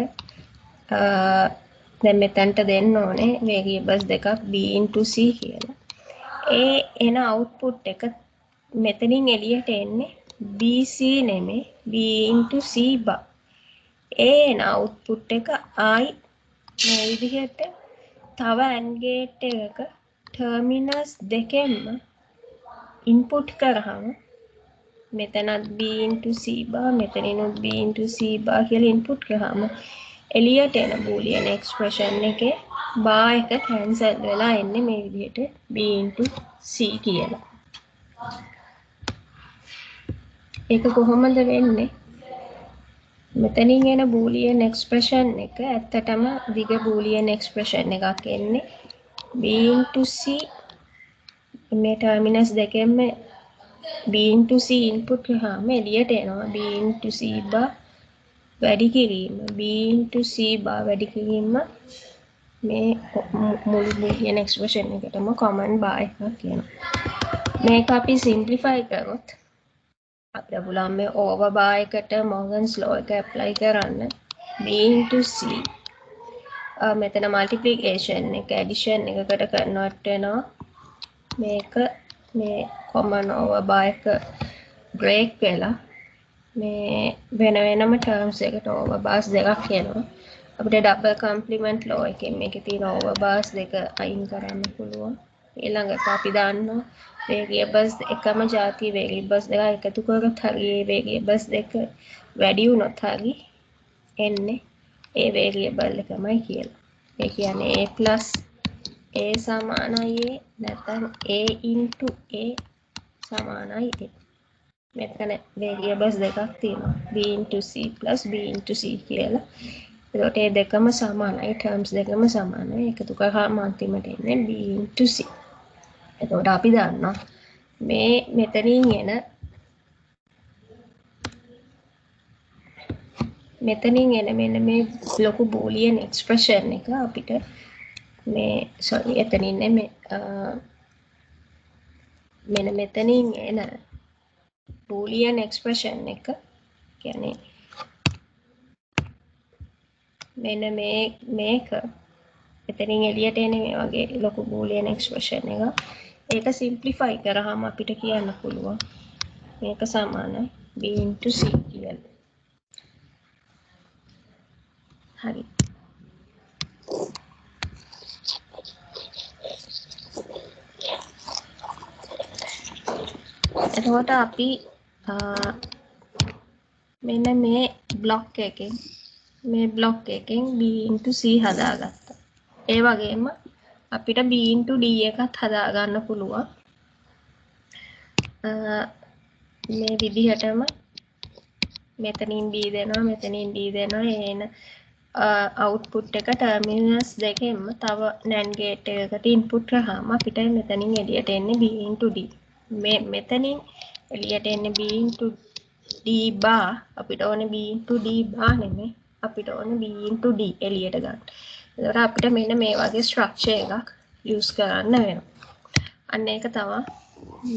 දැන් මෙතනට දෙන්න ඕනේ variables දෙකක් B into C කියලා. ඒ එන output එක මෙතනින් එළියට එන්නේ BC නෙමෙයි B into C bar. ඒ එන output එක ආයි මේ විදිහට තව AND gate එකක terminals දෙකෙන්ම input කරාම මෙතනත් B into C bar මෙතනිනුත් B into C bar කියලා input කරාම එළියට එන බූලියන් එක්ස්ප්‍රෙෂන් එකේ bar එක cancel වෙලා එන්නේ මේ විදිහට B into C කියලා. ඒක කොහොමද වෙන්නේ? මෙතනින් එන බූලියන් එක්ස්ප්‍රෙෂන් එක ඇත්තටම දිග බූලියන් එක්ස්ප්‍රෙෂන් එකක් එන්නේ B into C මේ ටර්මිනල්ස් දෙකෙන්ම B into C input කරාම එළියට එනවා B into C bar වැඩි කිරීම B into C bar වැඩි කිරීම මේ මුළු බූලියන් එක්ස්ප්‍රෙෂන් එකටම common bar එකක් කියනවා. මේක අපි simplify කරොත් අපිට පුළුවන් මේ ඕවර් බාර් එකට මොගන්ස් ලෝ එක ඇප්ලයි කරන්න B into C මෙතන මල්ටිප්ලිකේෂන් එක ඇඩිෂන් එකකට කන්වර්ට් වෙනවා. මේක මේ කොමන් ඕවර් බාර් එක බ්‍රේක් වෙලා මේ වෙන වෙනම ටර්ම්ස් එකට ඕවර් බාර්ස් දෙකක් එනවා. අපිට ඩබල් කම්ප්ලිමන්ට් ලෝ එකෙන් මේකේ තියෙන ඕවර් බාර්ස් දෙක අයින් කරන්න පුළුවන්. ඊළඟට අපි දාන්නවා variables එකම જાතිය variables දෙක එකතු කරොත් හරි ඒ variables දෙක වැඩි වුණොත් හරි එන්නේ ඒ variable එකමයි කියලා. ඒ කියන්නේ a plus a සමානයි a නැත්නම් a into a සමානයි a. මෙතන variables දෙකක් තියෙනවා b into c plus b into c කියලා. එතකොට මේ දෙකම සමානයි terms දෙකම සමානයි එකතු කරාම අන්තිමට එන්නේ b into c. එතකොට අපි දන්නවා මේ මෙතනින් එන මෙන්න මේ ලොකු බූලියන් එක්ස්ප්‍රෙෂන් එක අපිට මේ sorry එතනින් නෙමෙයි මෙන්න මෙතනින් එන බූලියන් එක්ස්ප්‍රෙෂන් එක කියන්නේ මෙන්න මේක එතනින් එළියට එන මේ වගේ ලොකු බූලියන් එක්ස්ප්‍රෙෂන් එක ඒක සිම්ප්ලිෆයි කරාම අපිට කියන්න පුළුවන් මේක සමානයි b into c කියලා. හරි. එතකොට අපි මෙන්න මේ බ්ලොක් එකෙන් b into c හදාගත්තා. ඒ වගේම අපිට b into d එකත් හදාගන්න පුළුවන්. මේ විදිහටම මෙතනින් B දෙනවා මෙතනින් D දෙනවා එන output එක terminals දෙකෙන්ම තව NAND gate එකකට input කරාම අපිට මෙතනින් එළියට එන්නේ B into D මෙතනින් එළියට එන්නේ B into D bar අපිට ඕනේ B into D bar නෙමෙයි අපිට ඕනේ B into D එළියට ගන්න. ඒතකොට අපිට මෙන්න මේ වගේ structure එකක් use කරන්න වෙනවා. අන්න ඒක තමයි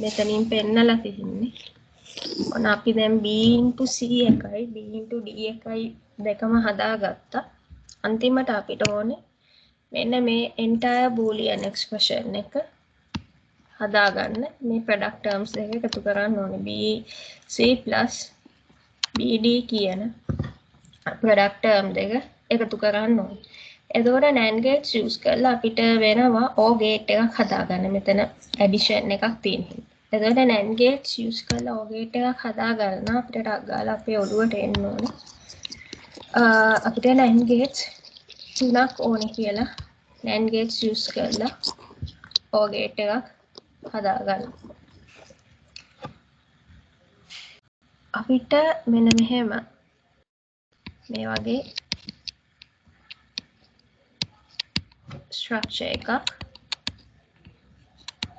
මෙතනින් පෙන්නලා තියෙන්නේ. ඔන්න අපි දැන් B into C එකයි B into D එකයි දෙකම හදාගත්තා. අන්තිමට අපිට ඕනේ මෙන්න මේ entire boolean expression එක හදාගන්න මේ product terms දෙක එකතු කරන්න ඕනේ. BC plus BD කියන product term දෙක එකතු කරන්න ඕනේ. එතකොට NAND gates use කරලා අපිට වෙනවා OR gate එකක් හදාගන්න. මෙතන addition එකක් තියෙනවා. එතකොට NAND gates use කරලා OR gate එකක් හදාගන්න අපිට ටක් ගාලා අපේ ඔළුවට එන්න ඕනේ. අපිට NAND gates තුනක් ඕනේ කියලා NAND gates use කරලා OR gate එකක් හදාගන්න. අපිට මෙන්න මෙහෙම මේ වගේ structure එකක්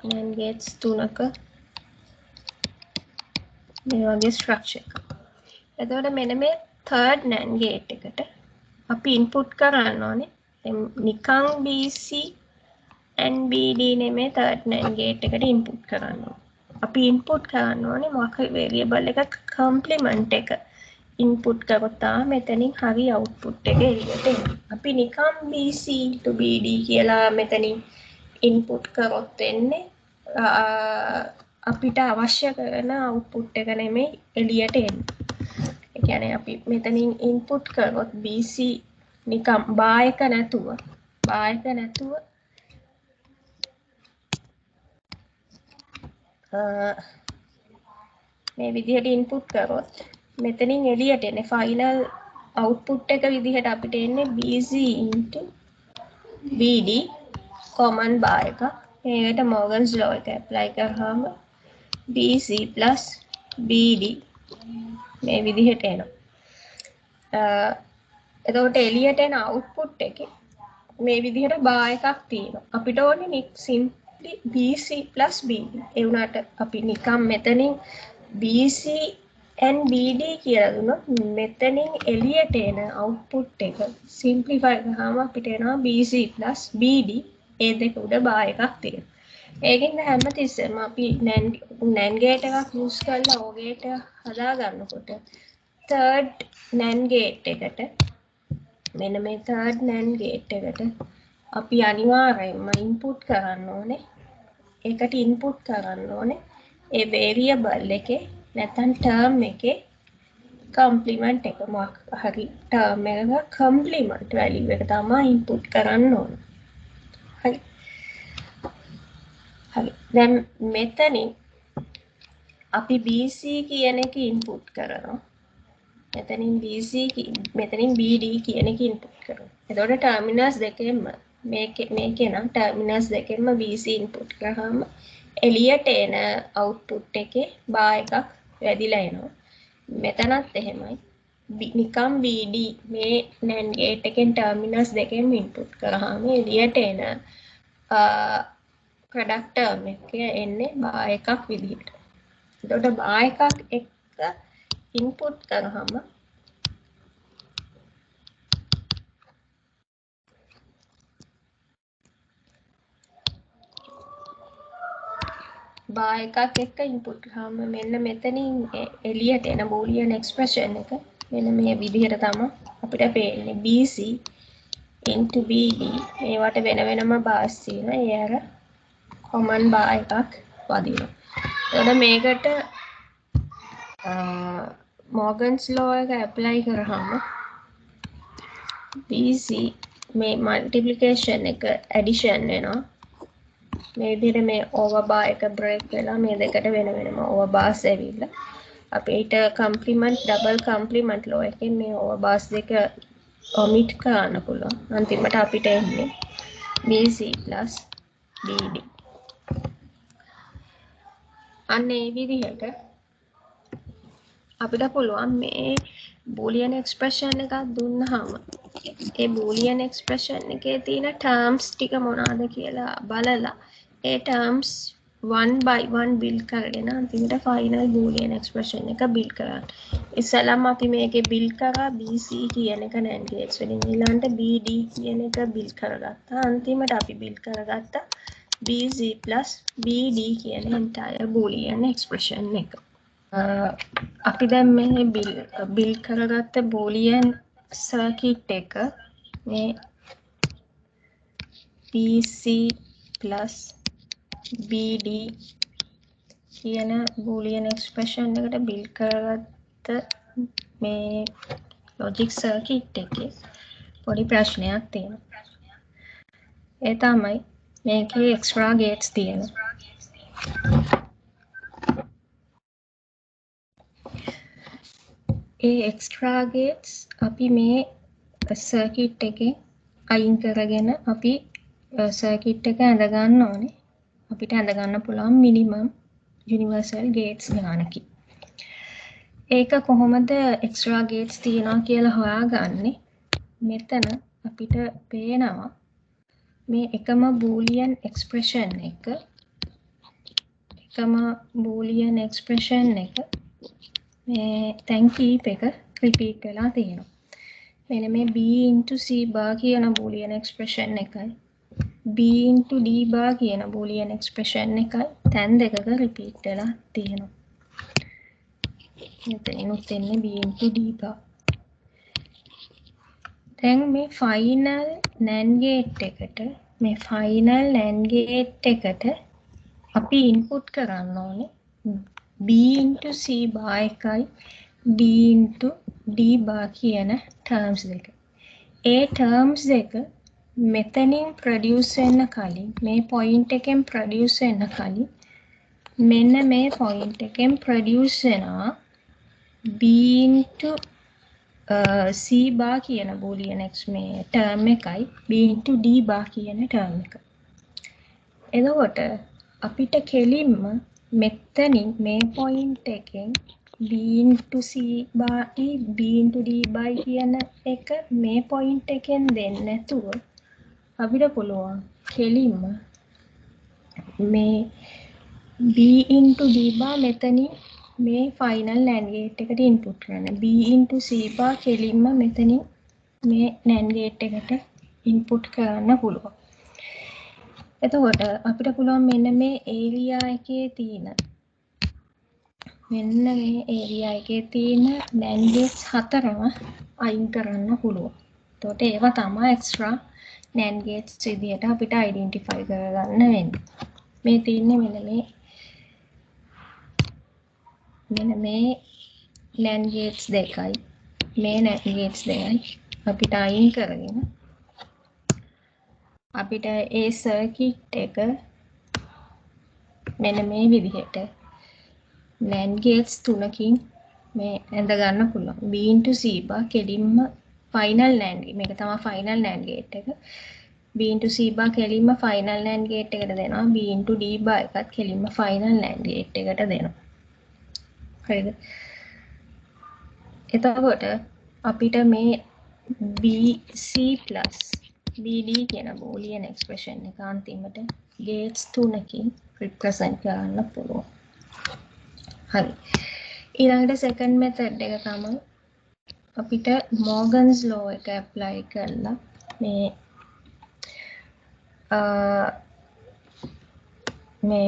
NAND gates තුනක මේ වගේ structure එකක්. එතකොට මෙන්න මේ third NAND gate එකට අපි input කරන්න ඕනේ නිකන් BC and BD නෙමෙයි third NAND gate එකට input කරන්න ඕනේ. අපි input කරන්න ඕනේ මොකක් හරි variable එකක complement එක input කරොත් තමයි මෙතනින් හරි output එක එළියට එන්නේ. අපි නිකන් BC into BD කියලා මෙතනින් input කරොත් එන්නේ අපිට අවශ්‍ය කරන output එක නෙමෙයි එළියට එන්නේ. ඒ කියන්නේ අපි මෙතනින් input කරොත් BC නිකන් bar එක නැතුව මේ විදිහට input කරොත් මෙතනින් එළියට එන්නේ final output එක විදිහට අපිට එන්නේ BC into BD common bar එක. මේකට Morgan's law එක apply කරාම BC plus BD මේ විදිහට එනවා. එතකොට එළියට එන output එකේ මේ විදිහට bar එකක් තියෙනවා. අපිට ඕනේ simply BC plus BD. ඒ වුණාට අපි නිකන් මෙතනින් BC and BD කියලා දුන්නොත් මෙතනින් එළියට එන output එක simplify කරාම අපිට එනවා BC plus BD. ඒ දෙක උඩ bar එකක් තියෙනවා. ඒකෙන් හැමතිස්සෙම අපි NAND gate එකක් use කරලා OR gate එක හදාගන්නකොට third NAND gate එකට මෙන්න මේ third NAND gate එකට අපි අනිවාර්යයෙන්ම input කරන්න ඕනේ. ඒකට input කරන්න ඕනේ ඒ variable එකේ නැත්නම් term එකේ complement එක මොකක් හරි term එකක complement value එක තමයි input කරන්න ඕනේ. හරි. දැන් මෙතනින් අපි BC කියන එක input කරනවා. මෙතනින් BD කියන එක input කරනවා. එතකොට terminals දෙකෙන්ම මේකේ නම් terminals දෙකෙන්ම BC input කරාම එළියට එන output එකේ bar එකක් වැඩිලා එනවා. මෙතනත් එහෙමයි. නිකම් BD මේ NAND gate එකෙන් terminals දෙකෙන්ම input කරාම එළියට එන product term එකේ එන්නේ bar එකක් විදිහට. එතකොට bar එකක් එක්ක input කරාම bar එකක් එක්ක input කරාම මෙන්න මෙතනින් එළියට එන boolean expression එක මෙන්න මේ විදිහට තමයි අපිට පේන්නේ BC into BD මේවට වෙන වෙනම bars තියෙනවා. ඒ අර common bar එකක් වදිනවා. එතකොට මේකට Morgan's law එක apply කරාම BC මේ multiplication එක addition වෙනවා. මේ විදිහට මේ over bar එක break වෙලා මේ දෙකට වෙන වෙනම over bars ඇවිල්ලා අපිට complement double complement law එකෙන් මේ over bars දෙක omit කරන්න පුළුවන්. අන්තිමට අපිට එන්නේ BC plus BD. අන්න ඒ විදිහට අපිට පුළුවන් මේ බූලියන් එක්ස්ප්‍රෙෂන් එකක් දුන්නාම ඒ බූලියන් එක්ස්ප්‍රෙෂන් එකේ තියෙන ටර්ම්ස් ටික මොනවාද කියලා බලලා ඒ terms one by one build කරගෙන අන්තිමට ෆයිනල් බූලියන් එක්ස්ප්‍රෙෂන් එක build කරන්න. ඉස්සෙල්ලාම අපි මේකේ build කරා BC කියන එක NAND gates වලින් ඊළඟට BD කියන එක build කරගත්තා. අන්තිමට අපි build කරගත්තා BC plus BD කියන entire boolean expression එක. අපි දැන් මේ build කරගත්ත boolean circuit එක මේ BC plus BD කියන boolean expression එකට build කරගත්ත මේ logic circuit එකේ පොඩි ප්‍රශ්නයක් තියෙනවා. ඒ තමයි මේකේ extra gates තියෙනවා. ඒ extra gates අපි මේ circuit එකේ අයින් කරගෙන අපි circuit එක ඇඳ ගන්න ඕනේ. අපිට ඇඳ ගන්න පුළුවන් minimum universal gates ගානකින්. ඒක කොහොමද extra gates තියනවා කියලා හොයාගන්නේ? මෙතන අපිට පේනවා මේ එකම boolean expression එක මේ තැන් කීප එක repeat වෙලා තියෙනවා. මෙන්න මේ b into c bar කියන boolean expression එකයි b into d bar කියන boolean expression එකයි තැන් දෙකක repeat වෙලා තියෙනවා. මෙතනිනුත් එන්නේ b into d bar. දැන් මේ final NAND gate එකට අපි input කරන්න ඕනේ b into c bar එකයි b into d bar කියන terms දෙක. ඒ terms දෙක මෙතනින් produce වෙන්න කලින් මේ point එකෙන් produce වෙන්න කලින් මෙන්න මේ point එකෙන් produce වෙනවා b into c bar කියන boolean මේ term එකයි b into d bar කියන term එක. එතකොට අපිට කෙලින්ම මෙතනින් මේ point එකෙන් b into c bar b into d bar කියන එක මේ point එකෙන් දෙන්නේ නැතුව අපිට පුළුවන් කෙලින්ම මේ b into d bar මෙතනින් මේ final NAND gate එකට input කරන්න. b into c bar කෙලින්ම මෙතනින් මේ NAND gate එකට input කරන්න පුළුවන්. එතකොට අපිට පුළුවන් මෙන්න මේ area එකේ තියෙන NAND gates හතරම අයින් කරන්න පුළුවන්. එතකොට ඒවා තමයි extra NAND gates විදියට අපිට identify කරගන්න වෙන්නේ. මේ තියෙන්නේ මෙන්න මේ NAND gates දෙකයි මේ NAND gates දෙකයි අපිට අයින් කරගෙන අපිට ඒ circuit එක මෙන්න මේ විදිහට NAND gates තුනකින් මේ ඇඳ ගන්න පුළුවන්. b into c bar කෙලින්ම final NAND මේක තමයි final NAND gate එක. b into c bar කෙලින්ම final NAND gate එකට දෙනවා. b into d bar එකත් කෙලින්ම final NAND gate එකට දෙනවා. හරිද? එතකොට අපිට මේ bc plus bd කියන boolean expression එක අන්තිමට gates තුනකින් represent කරන්න පුළුවන්. හරි. ඊළඟට second method එක තමයි අපිට Morgan's law එක apply කරලා මේ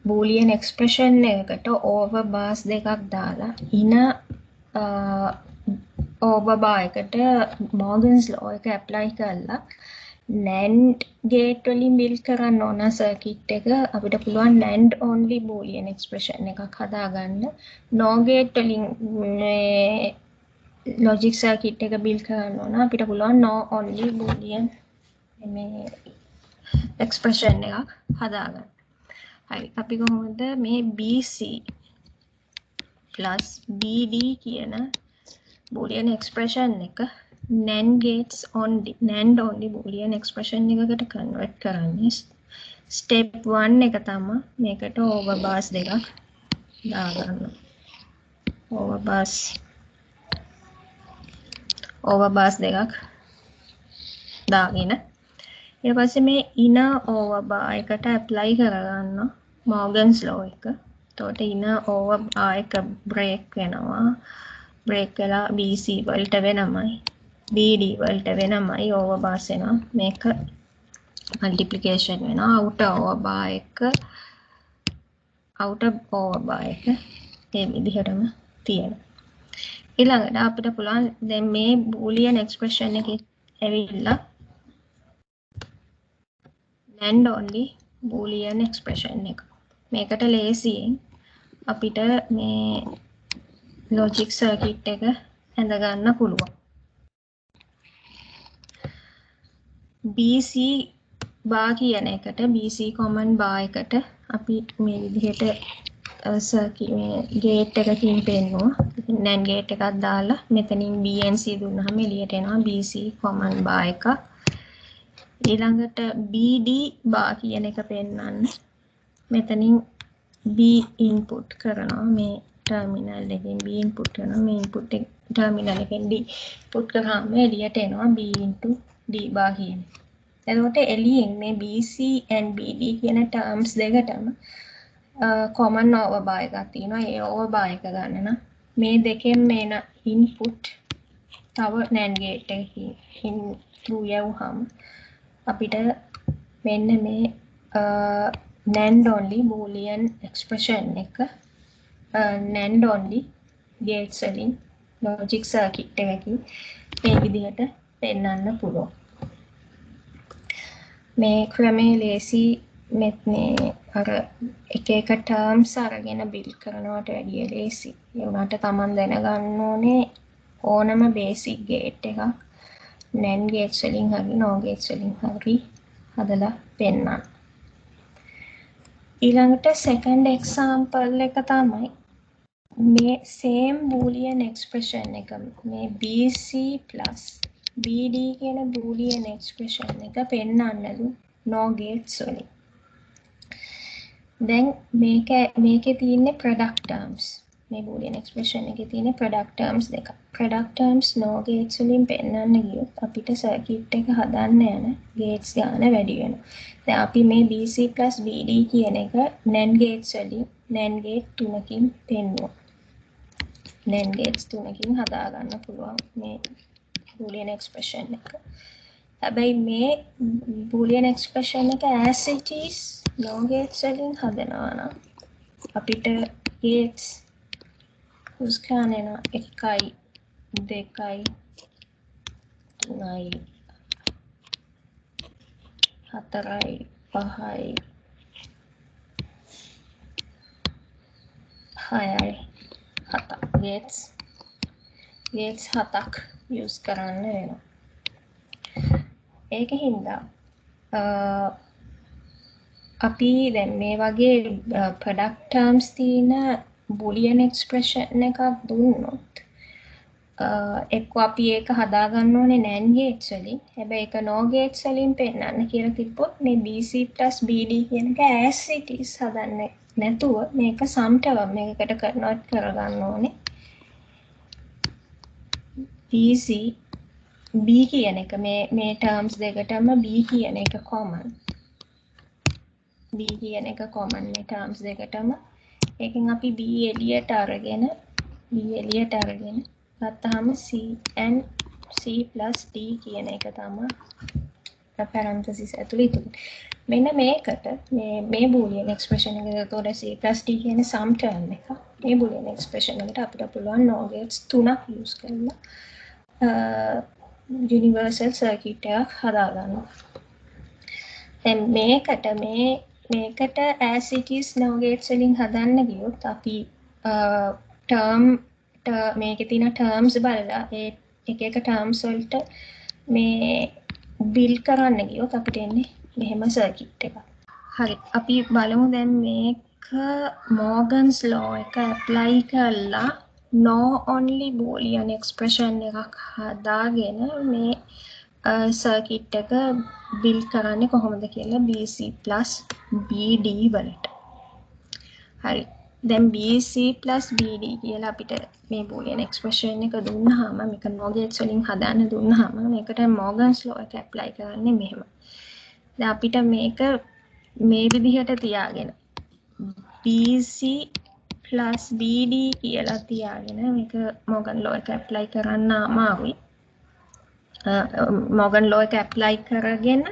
boolean expression එකකට over bars දෙකක් දාලා over bar එකට Morgan's law එක apply කරලා NAND gate වලින් build කරන්න ඕන circuit එක අපිට පුළුවන් NAND only boolean expression එකක් හදාගන්න. NOR gate වලින් logic circuit එක build කරන්න ඕන අපිට පුළුවන් NOR only boolean මේ expression එකක් හදාගන්න. හරි. අපි කොහොමද මේ BC plus BD කියන boolean expression එක NAND only boolean expression එකකට convert කරන්නේ? step 1 එක තමයි මේකට over bars දෙකක් දාගන්න. overbars දෙකක් දාගෙන ඊට පස්සේ මේ inner overbar එකට apply කරගන්න Morgan's law එක. එතකොට inner overbar එක break වෙනවා. break වෙලා BC වලට වෙනමයි BD වලට වෙනමයි overbars වෙනවා. මේක multiplication වෙනවා. outer overbar එක මේ විදිහටම තියෙනවා. ඊළඟට අපිට පුළුවන් දැන් මේ boolean expression එකේ ඇවිල්ලා NAND only boolean expression එක. මේකට ලේසියෙන් අපිට මේ logic circuit එක ඇඳ ගන්න පුළුවන්. BC bar කියන එකට BC common bar එකට අපි මේ විදිහට circuit මේ gate එකකින් පෙන්නුවා. NAND gate එකක් දාලා මෙතනින් BNC දුන්නාම එළියට එනවා BC common bar එක. ඊළඟට BD bar කියන එක පෙන්වන්න. මෙතනින් B input කරනවා මේ terminal එකෙන් B input කරනවා මේ input එක terminal එකෙන් D input කරාම එළියට එනවා B into D bar කියන එක. එතකොට එළියෙන් මේ BC and BD කියන terms දෙකටම common overbar එකක් තියෙනවා. ඒ overbar එක ගන්න නම් මේ දෙකෙන් මේන input තව NAND gate එකකින් through යවුවහම අපිට මෙන්න මේ NAND only boolean expression එක NAND only gates වලින් logic circuit එකකින් මේ විදිහට පෙන්වන්න පුළුවන්. මේ ක්‍රමයේ ලේසි මේ අර එක එක terms අරගෙන build කරනවට වැඩිය ලේසි. ඒ වුණාට Taman දැනගන්න ඕනේ ඕනම basic gate එකක් NAND gates වලින් හරි NOR gates වලින් හරි හදලා පෙන්නන්න. ඊළඟට second example එක තමයි මේ same boolean expression එක මේ BC plus BD කියන boolean expression එක පෙන්නන්නලු NOR gates වලින්. දැන් මේකේ තියෙන product terms මේ boolean expression එකේ තියෙන product terms දෙක. product terms NOR gates වලින් පෙන්නන්න ගියොත් අපිට circuit එක හදන්න යන gates ගාන වැඩි වෙනවා. දැන් අපි මේ BC plus BD කියන එක NAND gates වලින් NAND gate 3කින් පෙන්නුවා. NAND gates 3කින් හදා ගන්න පුළුවන් මේ boolean expression එක. හැබැයි මේ boolean expression එක as it is NOR gates වලින් හදනවා නම් අපිට gates whose ගාන එනවා 1 2 3 4 5 6 7 gates 7ක් use කරන්න වෙනවා. ඒකින්ද අපි දැන් මේ වගේ product terms තියෙන boolean expression එකක් දුන්නොත් එක්ක අපි ඒක හදා ගන්න ඕනේ NAND gates වලින්. හැබැයි ඒක NOR gates වලින් පෙන්නන්න කියලා තිබ්බොත් මේ BC plus BD කියන එක as it is හදන්නේ නැතුව මේක sum term එකකට convert කරගන්න ඕනේ. BC B කියන එක මේ terms දෙකටම B කියන එක common. B කියන එක common මේ terms දෙකටම. ඒකෙන් අපි B එළියට අරගෙන ගත්තාම C and C plus D කියන එක තමයි parenthesis ඇතුළේ ඉතුරු. මෙන්න මේකට මේ boolean expression එක එතකොට C plus D කියන sum term එක. මේ boolean expression එකට අපිට පුළුවන් NOR gates 3ක් use කරලා universal circuit එකක් හදා ගන්නවා. දැන් මේකට as it is NOR gates වලින් හදන්න ගියොත් අපි මේකේ තියෙන terms බලලා ඒ එක terms වලට මේ build කරන්න ගියොත් අපිට එන්නේ මෙහෙම circuit එකක්. හරි. අපි බලමු දැන් මේක Morgan's law එක apply කරලා NOR only boolean expression එකක් හදාගෙන මේ circuit එක build කරන්නේ කොහොමද කියලා BC plus BD වලට. හරි. දැන් BC plus BD කියලා අපිට මේ බූලියන් එක්ස්ප්‍රෙෂන් එක දුන්නාම මේක NOR gates වලින් හදාන්න දුන්නාම මේකට Morgan's law එක apply කරන්නේ මෙහෙම. දැන් අපිට මේක මේ විදිහට තියාගෙන BC plus BD කියලා තියාගෙන මේක Morgan law එක apply කරන්න අමාරුයි. Morgan law එක apply කරගෙන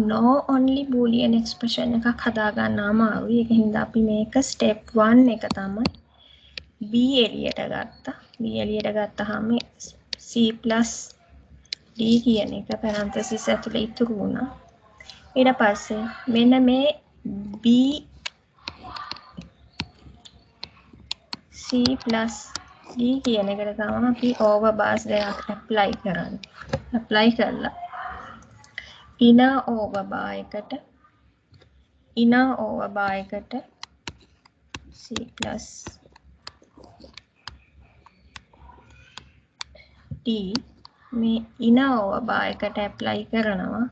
no only boolean expression එකක් හදාගන්න අමාරුයි. ඒක හින්දා අපි මේක step 1 එක තමයි B එළියට ගත්තා. B එළියට ගත්තාම C plus D කියන එක parenthesis ඇතුලේ ඉතුරු වුණා. ඊට පස්සේ මෙන්න මේ B C plus D කියන එකට තමයි අපි overbars දෙකක් apply කරන්නේ. apply කරලා inner overbar එකට C plus D මේ inner overbar එකට apply කරනවා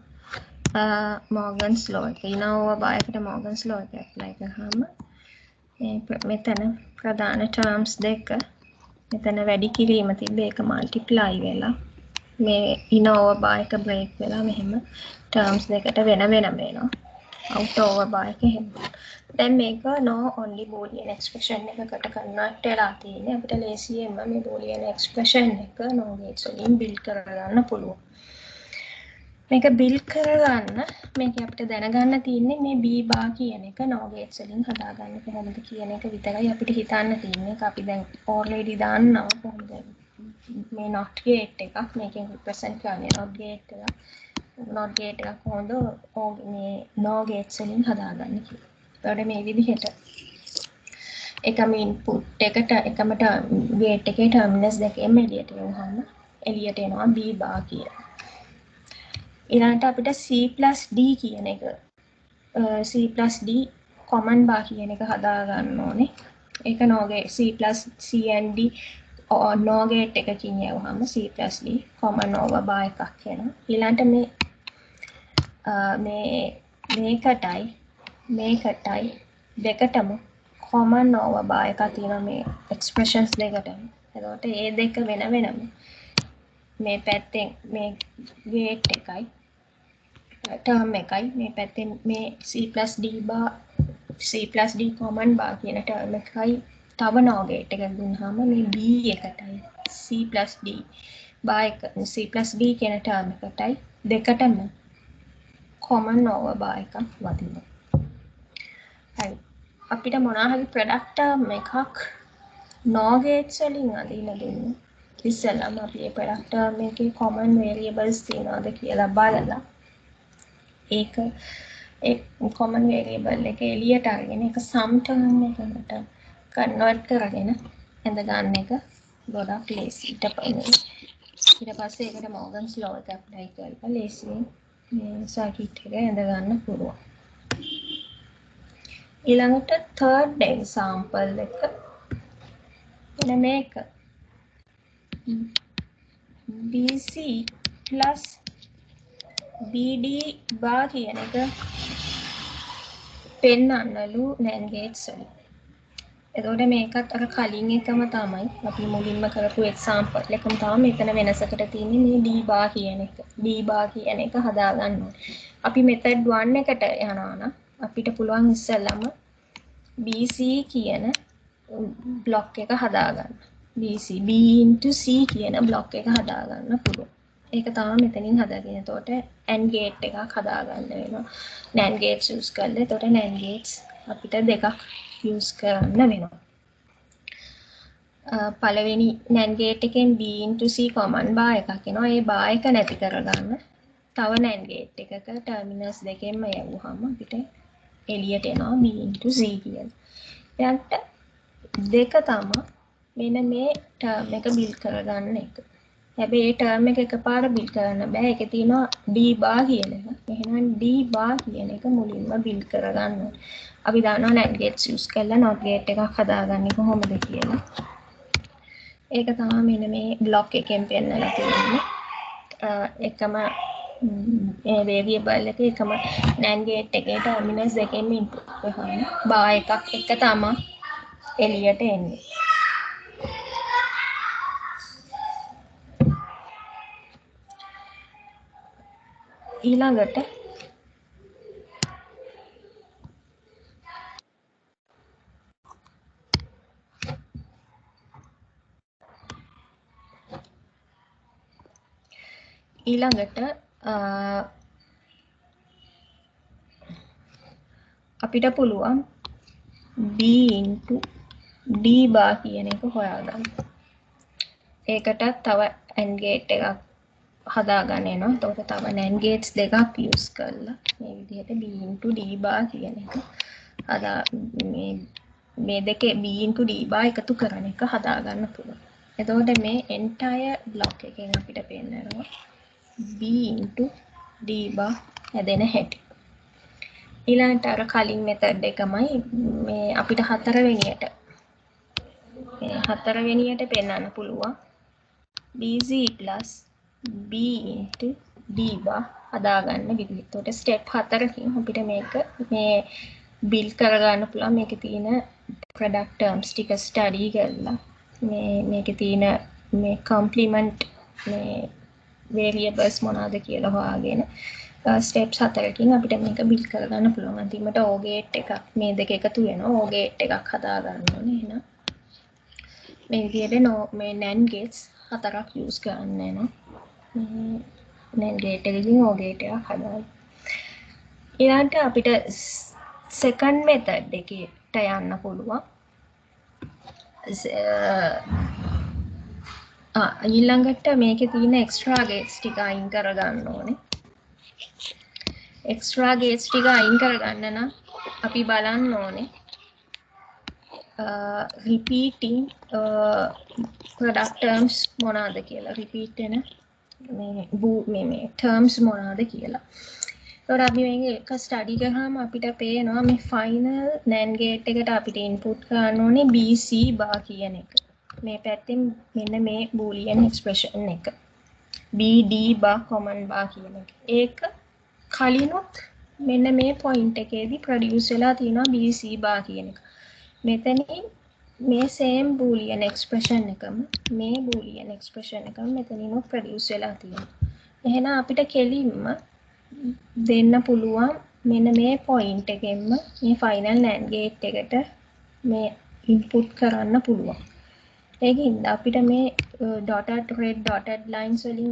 Morgan's law එක. inner overbar එකට Morgan's law එක apply කරාම මෙතන ප්‍රධාන terms දෙක මෙතන වැඩි කිරීම තිබ්බ ඒක multiply වෙලා මේ inner overbar එක break වෙලා මෙහෙම terms දෙකට වෙන වෙනවා. outer overbar එක එහෙම. දැන් මේක no only boolean expression එකකට convert වෙලා තියෙන්නේ. අපිට ලේසියෙන්ම මේ boolean expression එක NOR gates වලින් build කරගන්න පුළුවන්. මේක build කරගන්න මේක අපිට දැනගන්න තියෙන්නේ මේ B bar කියන එක NOR gates වලින් හදාගන්න කොහොමද කියන එක විතරයි අපිට හිතන්න තියෙන්නේ. ඒක අපි දැන් already දන්නවා කොහොමද මේ not gate එකක් මේකෙන් represent කරන්නේ not gate එකක් කොහොමද මේ NOR gates වලින් හදාගන්නේ කියලා. ඒකට මේ විදිහට එකම input එකට එකම gate එකේ terminals දෙකෙම එළියට යවුවාම එළියට එනවා B bar කියලා. ඊළඟට අපිට C plus D කියන එක C plus D common bar කියන එක හදා ගන්න ඕනේ. ඒක NOR gate C plus C and D NOR gate එකකින් යවුවාම C plus D common over bar එකක් එනවා. ඊළඟට මේකටයි දෙකටම common over bar එකක් තියෙනවා මේ expressions දෙකටම. එතකොට මේ දෙක වෙන වෙනම මේ පැත්තෙන් මේ gate එකයි term එකයි මේ පැත්තෙන් මේ C plus D common bar කියන term එකයි තව NOR gate එකක් දුන්නාම මේ B එකටයි C plus D කියන term එකටයි දෙකටම common over bar එකක් වදිනවා. හරි. අපිට මොනවා හරි product term එකක් NOR gates වලින් අඳින්න දෙන්නේ. ඉස්සෙල්ලාම අපි මේ product term එකේ common variables තියනවාද කියලා බලලා ඒක ඒ common variable එක එළියට අරගෙන ඒක sum term එකකට convert කරගෙන ඇඳ ගන්න එක ගොඩක් ලේසි. ඊට පස්සේ ඒකට Morgan's law එක apply කරලා ලේසියෙන් මේ circuit එක ඇඳ ගන්න පුළුවන්. ඊළඟට third example එක එන මේක BC plus BD bar කියන එක පෙන්නන්නලු NAND gates වලින්. එතකොට මේකත් අර කලින් එකම තමයි අපි මුලින්ම කරපු example එකම තමයි මෙතන වෙනසකට තියෙන්නේ මේ D bar කියන එක. D bar කියන එක හදා ගන්න ඕනේ. අපි method 1 එකට යනවා නම් අපිට පුළුවන් ඉස්සෙල්ලාම BC කියන block එක හදා ගන්න. BC B into C කියන block එක හදා ගන්න පුළුවන්. ඒක තමයි මෙතනින් හදාගෙන. එතකොට AND gate එකක් හදා ගන්න වෙනවා. NAND gates use කරලා. එතකොට NAND gates අපිට දෙකක් use කරන්න වෙනවා. පළවෙනි NAND gate එකෙන් B into C common bar එකක් එනවා. ඒ bar එක නැති කරගන්න තව NAND gate එකක terminals දෙකෙන්ම යවුවාම අපිට එළියට එනවා B into C කියලා. ඊට දෙක තමයි මෙන්න මේ term එක build කරගන්න එක. හැබැයි මේ term එක එකපාර build කරන්න බෑ. ඒකේ තියෙනවා D bar කියන එක. එහෙනම් D bar කියන එක මුලින්ම build කරගන්න ඕනේ. අපි දන්නවා NAND gates use කරලා NOT gate එකක් හදාගන්නේ කොහොමද කියලා. ඒක තමයි මෙන්න මේ block එකෙන් පෙන්නලා තියෙන්නේ. එකම variable එකේ එකම NAND gate එකේ terminals දෙකෙන්ම input කරනවා. bar එකක් එක තමයි එළියට එන්නේ. ඊළඟට අපිට පුළුවන් b into d bar කියන එක හොයාගන්න. ඒකටත් තව AND gate එකක් හදාගන්න වෙනවා. එතකොට තව NAND gates දෙකක් use කරලා මේ විදිහට b into d bar කියන එක මේ දෙකේ b into d bar එකතු කරන එක හදාගන්න පුළුවන්. එතකොට මේ entire block එකෙන් අපිට පේනවා b into d bar හැදෙන හැටි. ඊළඟට අර කලින් මෙතඩ් එකමයි මේ අපිට හතරවෙනියට පෙන්වන්න පුළුවන් bc plus b into d bar හදාගන්න විදිහ. එතකොට ස්ටෙප් 4කින් අපිට මේ බිල්ඩ් කරගන්න පුළුවන් මේකේ තියෙන ප්‍රොඩක්ට් ටර්ම්ස් ටික ස්ටඩි කරලා මේකේ තියෙන මේ කම්ප්ලිමන්ට් මේ වේරියබල්ස් මොනවාද කියලා හොයාගෙන ස්ටෙප්ස් 4කින් අපිට මේක බිල්ඩ් කරගන්න පුළුවන්. අන්තිමට OR ගේට් එකක් මේ දෙක එකතු වෙනවා. OR ගේට් එකක් හදාගන්න ඕනේ. එහෙනම් මේ විදිහට මේ NAND gates 4ක් use කරන්න වෙනවා. NAND gate එකකින් OR gate එකක් හදාගන්න. ඊළඟට අපිට second method එකට යන්න පුළුවන්. ඊළඟට මේකේ තියෙන extra gates ටික අයින් කරගන්න ඕනේ. extra gates ටික අයින් කරගන්න නම් අපි බලන්න ඕනේ repeating product terms මොනවාද කියලා. repeat වෙන මේ terms මොනවාද කියලා. ඒකට අපි මේක එක ස්ටඩි කරාම අපිට පේනවා මේ final NAND gate එකට අපිට input කරන්න ඕනේ BC bar කියන එක. මේ පැත්තෙන් මෙන්න මේ boolean expression එක. BD bar common bar කියන එක. ඒක කලිනුත් මෙන්න මේ point එකේදී produce වෙලා තියෙනවා BC bar කියන එක. මෙතනින් මේ same boolean expression එකම මෙතනිනුත් produce වෙලා තියෙනවා. එහෙනම් අපිට කෙලින්ම දෙන්න පුළුවන් මෙන්න මේ point එකෙන්ම මේ final NAND gate එකට මේ input කරන්න පුළුවන්. ඒකින්ද අපිට මේ red dotted lines වලින්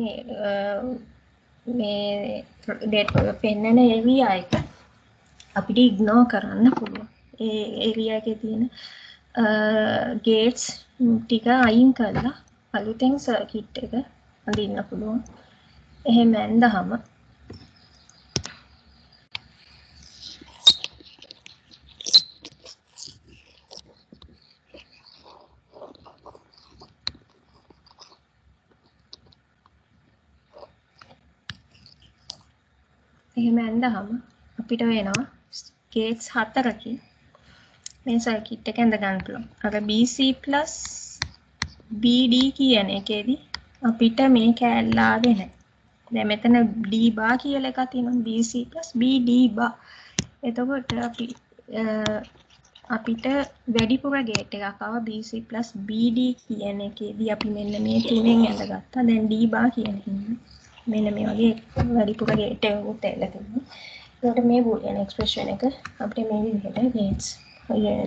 මේ පෙන්නන area එක අපිට ignore කරන්න පුළුවන්. ඒ area එකේ තියෙන gates ටික අයින් කරලා අලුතෙන් circuit එක අඳින්න පුළුවන්. එහෙම ඇඳහම අපිට වෙනවා gates 4කින් මේ circuit එක ඇඳ ගන්න පුළුවන්. අර BC plus BD කියන එකේදී අපිට මේ කෑල්ල ආවේ නැහැ. දැන් මෙතන D bar කියලා එකක් තියෙනවා. BC plus BD bar. එතකොට අපිට වැඩිපුර gate එකක් ආවා BC plus BD කියන එකේදී අපි මෙන්න මේ තුනෙන් ඇඳගත්තා. දැන් D bar කියන හින්දා මෙන්න මේ වගේ වැඩිපුර gate එකකුත් ඇවිල්ලා තියෙනවා. ඒකට මේ boolean expression එක අපිට මේ විදිහට gates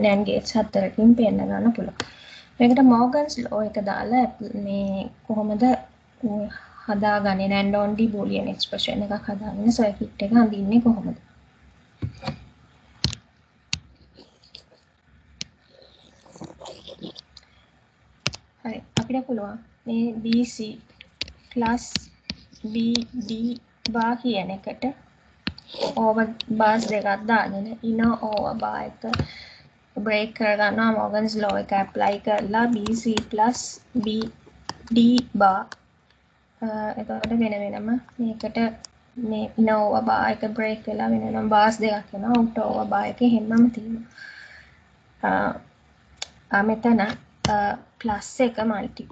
NAND gates 4කින් පෙන්න ගන්න පුළුවන්. මේකට Morgan's law එක දාලා මේ කොහොමද හදාගන්නේ NAND only boolean expression එකක් හදාගන්න circuit එක හඳින්නේ කොහොමද? හරි අපිට පුළුවන් මේ BC plus BD bar කියන එකට over bars දෙකක් දාගෙන inner over bar එක break කරගන්නවා Morgan's law එක apply කරලා BC plus BD bar එතකොට වෙන වෙනම මේකට මේ inner over bar එක break වෙලා වෙන වෙනම bars දෙකක් වෙනවා outer over bar එකේ හැමම තියෙනවා මෙතන plus එක multi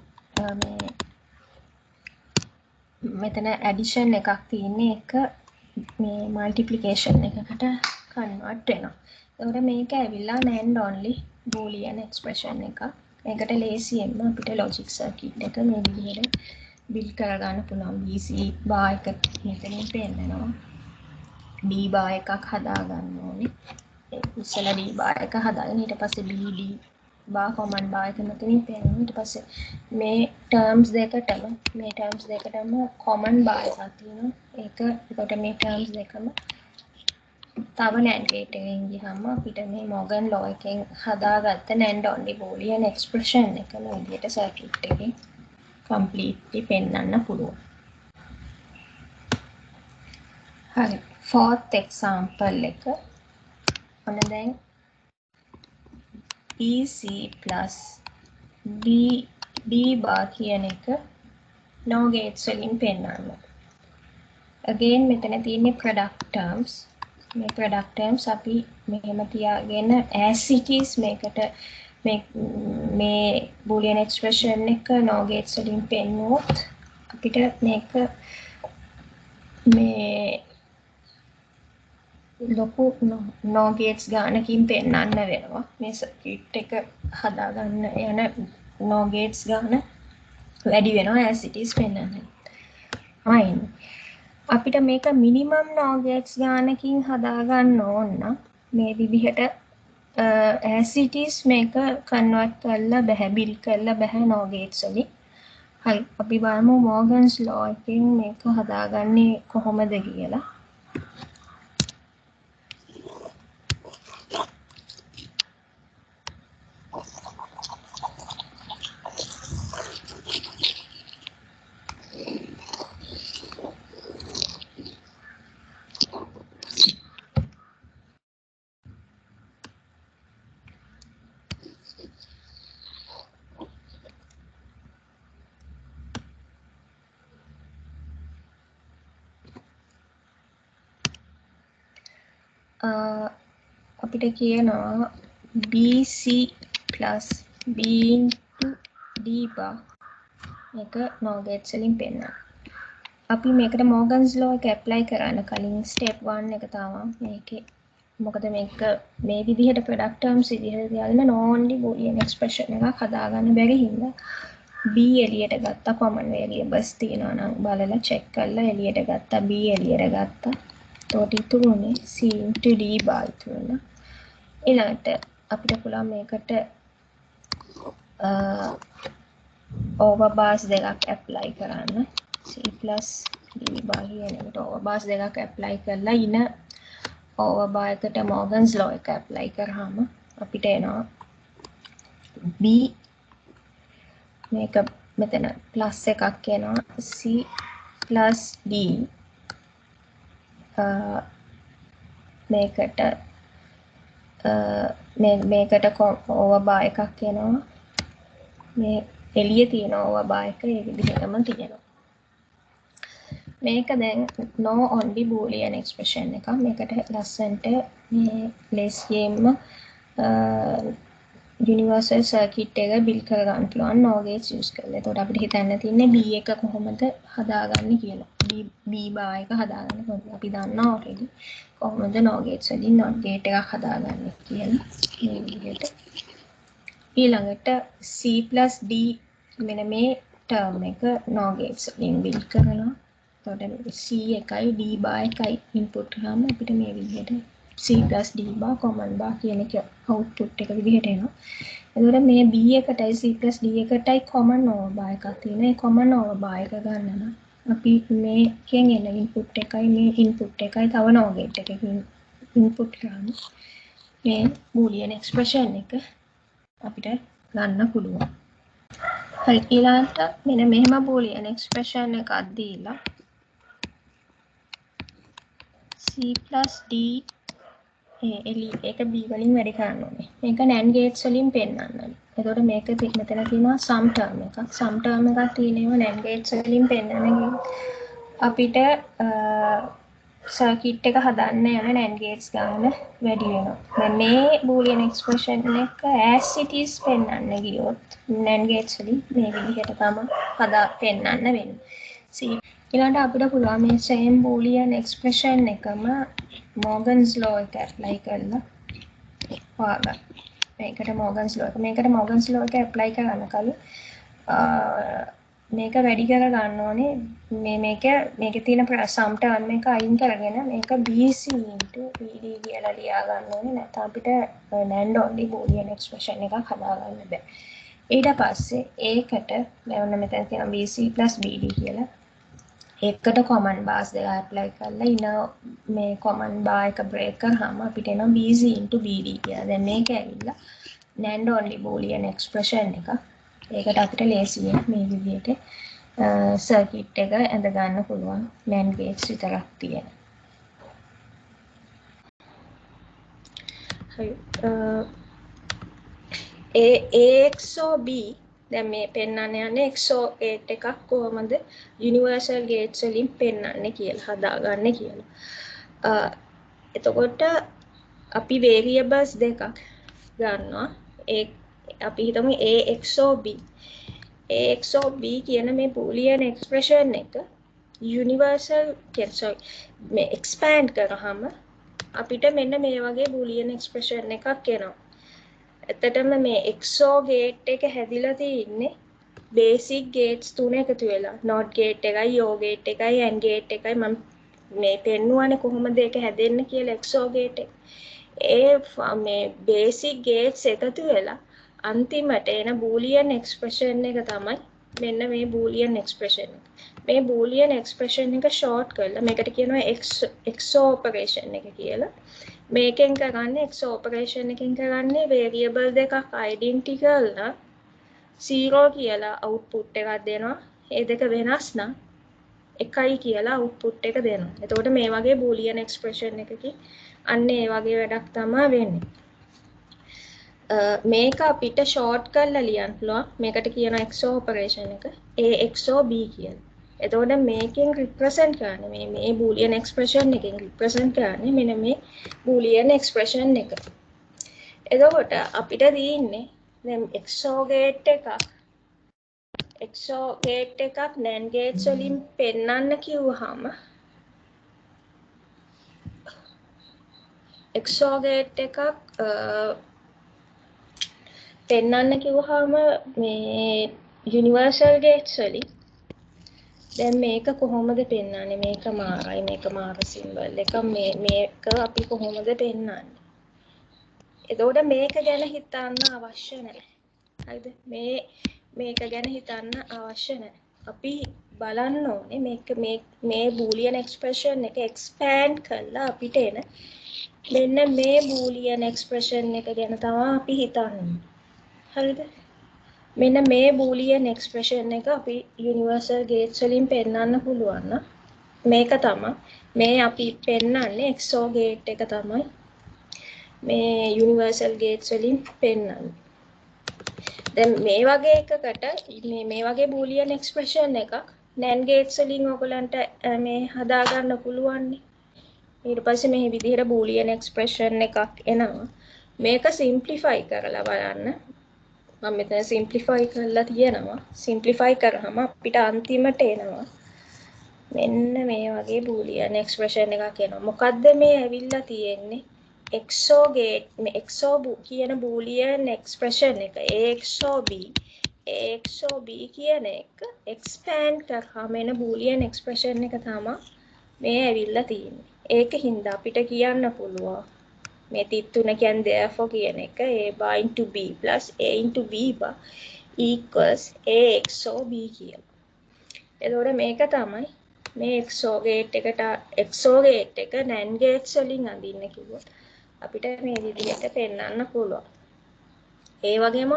මෙතන addition එකක් තියෙන්නේ එක මේ multiplication එකකට convert වෙනවා. එතකොට මේක ඇවිල්ලා NAND only boolean expression එක. මේකට ලේසියෙන්ම අපිට logic circuit එක මේ විදිහට build කරගන්න පුළුවන්. BC bar එක මෙතනින් පෙන්නනවා. D bar එකක් හදාගන්න ඕනේ. ඒ ඉස්සෙල්ලා D bar එක හදාගෙන ඊට පස්සේ BD bar command bar එක මෙතනින් පෙන්නනවා. ඊට පස්සේ මේ terms දෙකටම common bar එකක් තියෙනවා. ඒකට මේ terms දෙකම තව NAND gate එකකින් ගියාම අපිට මේ Morgan law එකෙන් හදාගත්ත NAND only boolean expression එක මේ විදිහට circuit එකේ completely පෙන්වන්න පුළුවන්. හරි. fourth example එක. ඔන්න දැන් EC plus D bar කියන එක no gates වලින් පෙන්වන්න. again මෙතන තියෙන්නේ product terms. මේ product terms අපි මෙහෙම තියාගෙන as it is මේකට මේ boolean expression එක no gates වලින් පෙන්වුවොත් අපිට මේක මේ ලොකු no gates ගානකින් පෙන්වන්න වෙනවා. මේ circuit එක හදාගන්න යන no gates ගාන වැඩි වෙනවා as it is පෙන්වන්න. fine. අපිට මේක minimum no gates ගානකින් හදාගන්න ඕන නම් මේ විදිහට as it is මේක convert කරලා බෑ build කරලා බෑ no gates වලින්. හරි අපි බලමු Morgan's law එකෙන් මේක හදාගන්නේ කොහොමද කියලා. අපිට කියනවා BC plus B into D bar මේක no gates වලින් පෙන්නනවා. අපි මේකට Morgan's law එක apply කරන්න කලින් step 1 එක තමයි මේකේ. මොකද මේක මේ විදිහට product terms විදිහට දාගෙන no only boolean expression එකක් හදාගන්න බැරි හින්දා B එළියට ගත්තා common variables තියෙනවා නම් බලලා check කරලා එළියට ගත්තා B එළියට ගත්තා. එතකොට ඉතුරුනේ C into D bar ඉතුරුනා. ඊළඟට අපිට පුළුවන් මේකට overbars දෙකක් apply කරන්න. C plus D bar කියන එකට overbars දෙකක් apply කරලා ඉන overbar එකට Morgan's law එක apply කරාම අපිට එනවා B මේක මෙතන plus එකක් එනවා C plus D මේකට මේකට overbar එකක් එනවා මේ එළිය තියෙන overbar එක ඒ විදිහටම තියෙනවා. මේක දැන් no only boolean expression එක. මේකට ලස්සන්ට මේ ලේසියෙන්ම universal circuit එක build කරගන්න පුළුවන් no gates use කරලා. එතකොට අපිට හිතන්න තියෙන්නේ B එක කොහොමද හදාගන්නේ කියලා. B bar එක හදාගන්න කොහොමද? අපි දන්නවා already කොහොමද no gates වලින් not gate එකක් හදාගන්නේ කියලා. මේ විදිහට. ඊළඟට C plus D මෙන්න මේ term එක no gates වලින් build කරනවා. එතකොට C එකයි D bar එකයි input කරාම අපිට මේ විදිහට C plus D bar common bar කියන එක output එක විදිහට එනවා. එතකොට මේ B එකටයි C plus D එකටයි common overbar එකක් තියෙනවා. ඒ common overbar එක ගන්න නම් අපි මේකෙන් එන input එකයි මේ input එකයි තව no gate එකකින් input කරාම මේ boolean expression එක අපිට ගන්න පුළුවන්. හරි ඊළඟට මෙන්න මෙහෙම boolean expression එකක් දීලා C plus D ඒක B වලින් වැඩි කරන්න ඕනේ. මේක NAND gates වලින් පෙන්නන්න. එතකොට මේක මෙතන තියෙනවා sum term එකක්. sum term එකක් තියෙනවා NAND gates වලින් පෙන්නන්න අපිට circuit එක හදන්න යන NAND gates ගන්න වැඩි වෙනවා. දැන් මේ boolean expression එක as it is පෙන්නන්න ගියොත් NAND gates වලින් මේ විදිහට තමයි හදා පෙන්නන්න වෙන්නේ. ඊළඟට අපිට පුළුවන් මේ same boolean expression එකම Morgan's law එක apply කරලා ඔයාලා මේකට මෝගන්ස් ලෝ එක මේකට මෝගන්ස් ලෝ එක ඇප්ලයි කරන්න කලින් මේක වැඩි කර ගන්න ඕනේ මේකේ තියෙන සම් ටර්ම් එක අයින් කරගෙන මේක BC BD කියලා ලියා ගන්න ඕනේ නැත්නම් අපිට NAND only boolean expression එකක් හදා ගන්න බෑ. ඊට පස්සේ ඒකට මෙන්න මෙතන තියෙනවා BC BD කියලා. එකට common bars දෙක apply කරලා ඉන මේ common bar එක break කරාම අපිට එනවා BC BD කියලා. දැන් මේක ඇවිල්ලා NAND only boolean expression එක. ඒකට අපිට ලේසියෙන් මේ විදිහට සර්කිට් එක ඇඳ ගන්න පුළුවන් NAND gates විතරක් තියෙන. හරි. AXOB දැන් මේ පෙන්වන්න යන්නේ XOR gate එකක් කොහොමද universal gates වලින් පෙන්වන්නේ කියලා හදාගන්නේ කියලා. එතකොට අපි variables දෙකක් ගන්නවා. අපි හිතමු AXOB. AXOB කියන මේ boolean expression එක universal මේ expand කරාම අපිට මෙන්න මේ වගේ boolean expression එකක් එනවා. එතටම මේ XOR gate එක හැදිලා තියෙන්නේ basic gates තුන එකතු වෙලා. NOT gate එකයි, OR gate එකයි, AND gate එකයි මම මේ පෙන්නුවානේ කොහොමද ඒක හැදෙන්නේ කියලා XOR gate එක. මේ basic gates එකතු වෙලා අන්තිමට එන boolean expression එක තමයි මෙන්න මේ boolean expression එක. මේ boolean expression එක short කරලා මේකට කියනවා XOR operation එක කියලා. මේකෙන් කරන්නේ XOR operation එකෙන් කරන්නේ variable දෙකක් identical නම් 0 කියලා output එකක් දෙනවා. ඒ දෙක වෙනස් නම් 1යි කියලා output එක දෙනවා. එතකොට මේ වගේ boolean expression එකකින් අන්න ඒ වගේ වැඩක් තමයි වෙන්නේ. මේක අපිට short කරලා ලියන්න පුළුවන්. මේකට කියනවා XOR operation එක AXOB කියලා. එතකොට මේකෙන් represent කරන්නේ මේ boolean expression එකෙන් represent කරන්නේ මෙන්න මේ boolean expression එක. එතකොට අපිට තියෙන්නේ දැන් XOR gate එකක් NAND gates වලින් පෙන්වන්න කිව්වහම XOR gate එකක් පෙන්වන්න කිව්වහම මේ universal gates වලින් දැන් මේක කොහොමද පෙන්වන්නේ? මේක මාරයි, මේක මාර සිම්බල් එක මේක අපි කොහොමද පෙන්වන්නේ? එතකොට මේක ගැන හිතන්න අවශ්‍ය නැහැ. හරිද? මේක ගැන හිතන්න අවශ්‍ය නැහැ. අපි බලන්න ඕනේ මේ boolean expression එක expand කරලා අපිට එන මෙන්න මේ boolean expression එක ගැන තමයි අපි හිතන්නේ. හරිද? මෙන්න මේ boolean expression එක අපි universal gates වලින් පෙන්වන්න පුළුවන් නම් මේක තමයි මේ අපි පෙන්වන්නේ XOR gate එක තමයි මේ universal gates වලින් පෙන්වන්නේ. දැන් මේ වගේ එකකට මේ වගේ boolean expression එකක් NAND gates වලින් ඔයගලන්ට මේ හදා ගන්න පුළුවන් නේ. ඊට පස්සේ මේ විදිහට boolean expression එකක් එනවා. මේක simplify කරලා බලන්න. මම මෙතන simplify කරලා තියෙනවා. simplify කරාම අපිට අන්තිමට එනවා මෙන්න මේ වගේ boolean expression එකක් එනවා. මොකද්ද මේ ඇවිල්ලා තියෙන්නේ? XOR gate මේ XOR කියන boolean expression එක AXOB කියන එක expand කරාම එන boolean expression එක තමයි මේ ඇවිල්ලා තියෙන්නේ. ඒකින්ද අපිට කියන්න පුළුවන් මේ තිත් තුන කියන්නේ therefore කියන එක a bar into b plus a into b bar equals a XOR b කියලා. එතකොට මේක තමයි මේ XOR gate එක NAND gates වලින් අඳින්න කිව්වොත් අපිට මේ විදිහට පෙන්වන්න පුළුවන්. ඒ වගේම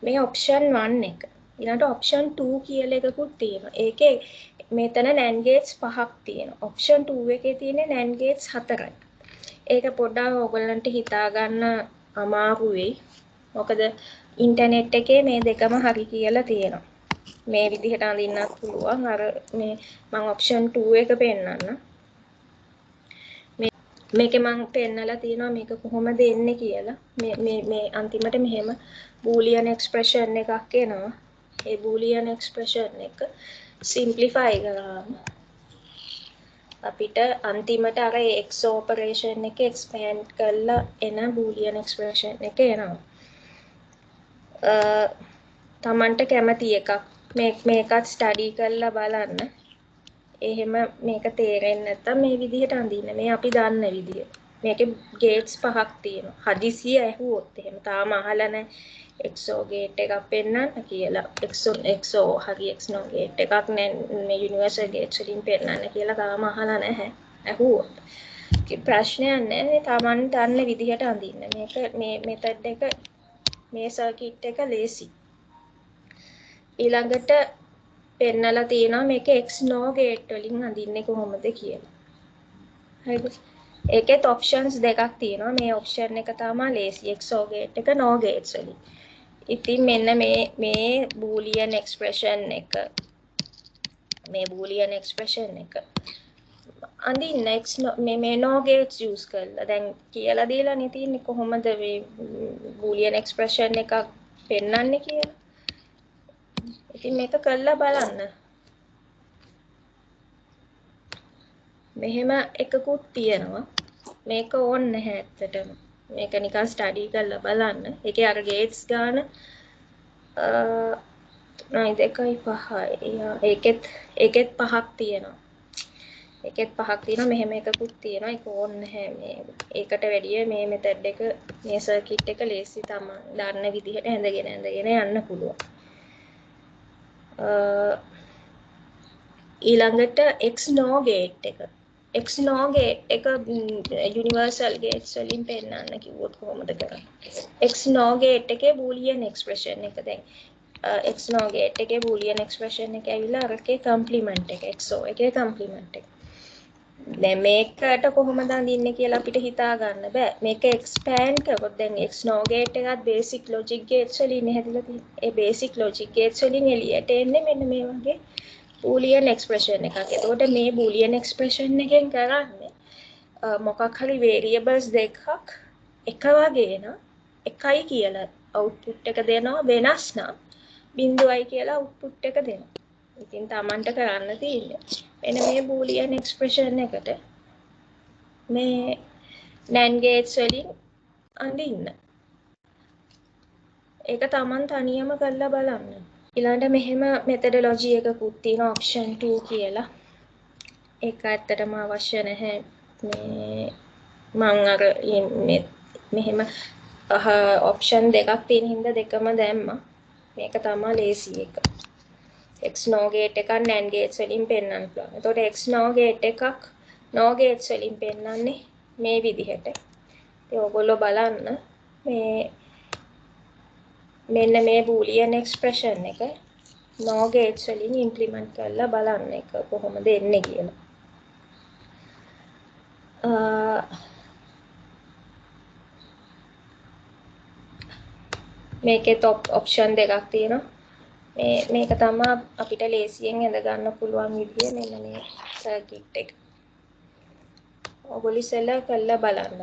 මේ option 1 එක ඊළඟට option 2 කියලා එකකුත් තියෙනවා. ඒකේ මෙතන NAND gates 5ක් තියෙනවා. option 2 එකේ තියෙන්නේ NAND gates 4යි. ඒක පොඩ්ඩක් ඔයගොල්ලන්ට හිතා ගන්න අමාරු වෙයි. මොකද ඉන්ටර්නෙට් එකේ මේ දෙකම හරි කියලා තියෙනවා. මේ විදිහට අඳින්නත් පුළුවන්. අර මේ මම option 2 එක පෙන්නන්න. මේකේ මම පෙන්නලා තියෙනවා මේක කොහොමද එන්නේ කියලා. මේ අන්තිමට මෙහෙම boolean expression එකක් එනවා. ඒ boolean expression එක simplify කරාම අපිට අන්තිමට අර x operation එක expand කරලා එන boolean expression එක එනවා. තමන්ට කැමති එකක් මේකත් ස්ටඩි කරලා බලන්න. එහෙම මේක තේරෙන්නේ නැත්තම් මේ විදිහට අඳින්න. මේ අපි දන්න විදිය. මේකේ ගේට්ස් 5ක් තියෙනවා. හදිසිය ඇහුවොත් එහෙම තාම අහලා නැහැ XO ගේට් එකක් පෙන්නන්න කියලා. XO හරි XO ගේට් එකක් මේ යුනිවර්සල් ගේට්ස් වලින් පෙන්නන්න කියලා තාම අහලා නැහැ. ඇහුවොත් ප්‍රශ්නයක් නැහැ. තමන් දන්න විදිහට අඳින්න. මේක මේ මෙතඩ් එක මේ සර්කිට් එක ලේසි. ඊළඟට පෙන්නලා තියෙනවා මේක XNO ගේට් වලින් අඳින්නේ කොහොමද කියලා. හරිද? ඒකෙත් ඔප්ෂන්ස් දෙකක් තියෙනවා. මේ ඔප්ෂන් එක තමයි ලේසි. XO ගේට් එක NO ගේට්ස් වලින්. ඉතින් මෙන්න මේ බූලියන් එක්ස්ප්‍රෙෂන් එක අඳින්න මේ NO ගේට්ස් යූස් කරලා දැන් කියලා දීලා නේ තියෙන්නේ කොහොමද මේ බූලියන් එක්ස්ප්‍රෙෂන් එකක් පෙන්වන්නේ කියලා. ඉතින් මේක කරලා බලන්න. මෙහෙම එකකුත් තියෙනවා. මේක ඕන් නැහැ ඇත්තටම. මේක නිකන් ස්ටඩි කරලා බලන්න. ඒකේ අර ගේට්ස් ගාන 2.5. ඒකෙත් 5ක් තියෙනවා. මෙහෙම එකකුත් තියෙනවා. ඒක ඕන් නැහැ මේ. ඒකට වැඩිය මේ මෙතඩ් එක මේ සර්කිට් එක ලේසි තමයි. දන්න විදිහට ඇඳගෙන යන්න පුළුවන්. ඊළඟට XNO ගේට් එක. XNO ගේට් එක යුනිවර්සල් ගේට්ස් වලින් පෙන්නන්න කිව්වොත් කොහොමද කරන්නේ? XNO ගේට් එකේ බූලියන් එක්ස්ප්‍රෙෂන් එක දැන් XNO ගේට් එකේ බූලියන් එක්ස්ප්‍රෙෂන් එක ඇවිල්ලා අරකේ කම්ප්ලිමන්ට් එක XO එකේ කම්ප්ලිමන්ට් එක. දැන් මේකට කොහොමද අඳින්නේ කියලා අපිට හිතා ගන්න බෑ. මේක එක්ස්පෑන්ඩ් කරොත් දැන් XNO ගේට් එකත් බේසික් ලොජික් ගේට්ස් වලින් හැදිලා තියෙන්නේ. ඒ බේසික් ලොජික් ගේට්ස් වලින් එළියට එන්නේ මෙන්න මේ වගේ බූලියන් එක්ස්ප්‍රෙෂන් එකක්. එතකොට මේ බූලියන් එක්ස්ප්‍රෙෂන් එකෙන් කරන්නේ මොකක් හරි වේරියබල්ස් දෙකක් එක වගේ නම් එකයි කියලා අවුට්පුට් එක දෙනවා වෙනස් නම් 0යි කියලා අවුට්පුට් එක දෙනවා. ඉතින් Tamanට කරන්න තියෙන්නේ මෙන්න මේ බූලියන් එක්ස්ප්‍රෙෂන් එකට මේ NAND gates වලින් අඳින්න. ඒක Taman තනියම කරලා බලන්න. ඊළඟට මෙහෙම මෙතඩොලොජි එකකුත් තියෙනවා ඔප්ෂන් 2 කියලා. ඒක ඇත්තටම අවශ්‍ය නැහැ. මේ මම අර මෙහෙම ඔප්ෂන් දෙකක් තියෙන හින්දා දෙකම දැම්මා. මේක තමයි ලේසි එක. XNO ගේට් එකක් NAND gates වලින් පෙන්වන්න පුළුවන්. එතකොට XNO ගේට් එකක් NO gates වලින් පෙන්වන්නේ මේ විදිහට. ඉතින් ඔයගොල්ලෝ බලන්න මෙන්න මේ බූලියන් එක්ස්ප්‍රෙෂන් එක NO gates වලින් ඉම්ප්ලිමන්ට් කරලා බලන්න එක කොහොමද එන්නේ කියලා. මේකේ ඔප්ෂන් දෙකක් තියෙනවා. මේක තමයි අපිට ලේසියෙන් ඇඳ ගන්න පුළුවන් විදිය මෙන්න මේ සර්කිට් එක. ඔයගොල්ලෝ ඉස්සෙල්ලා කරලා බලන්න.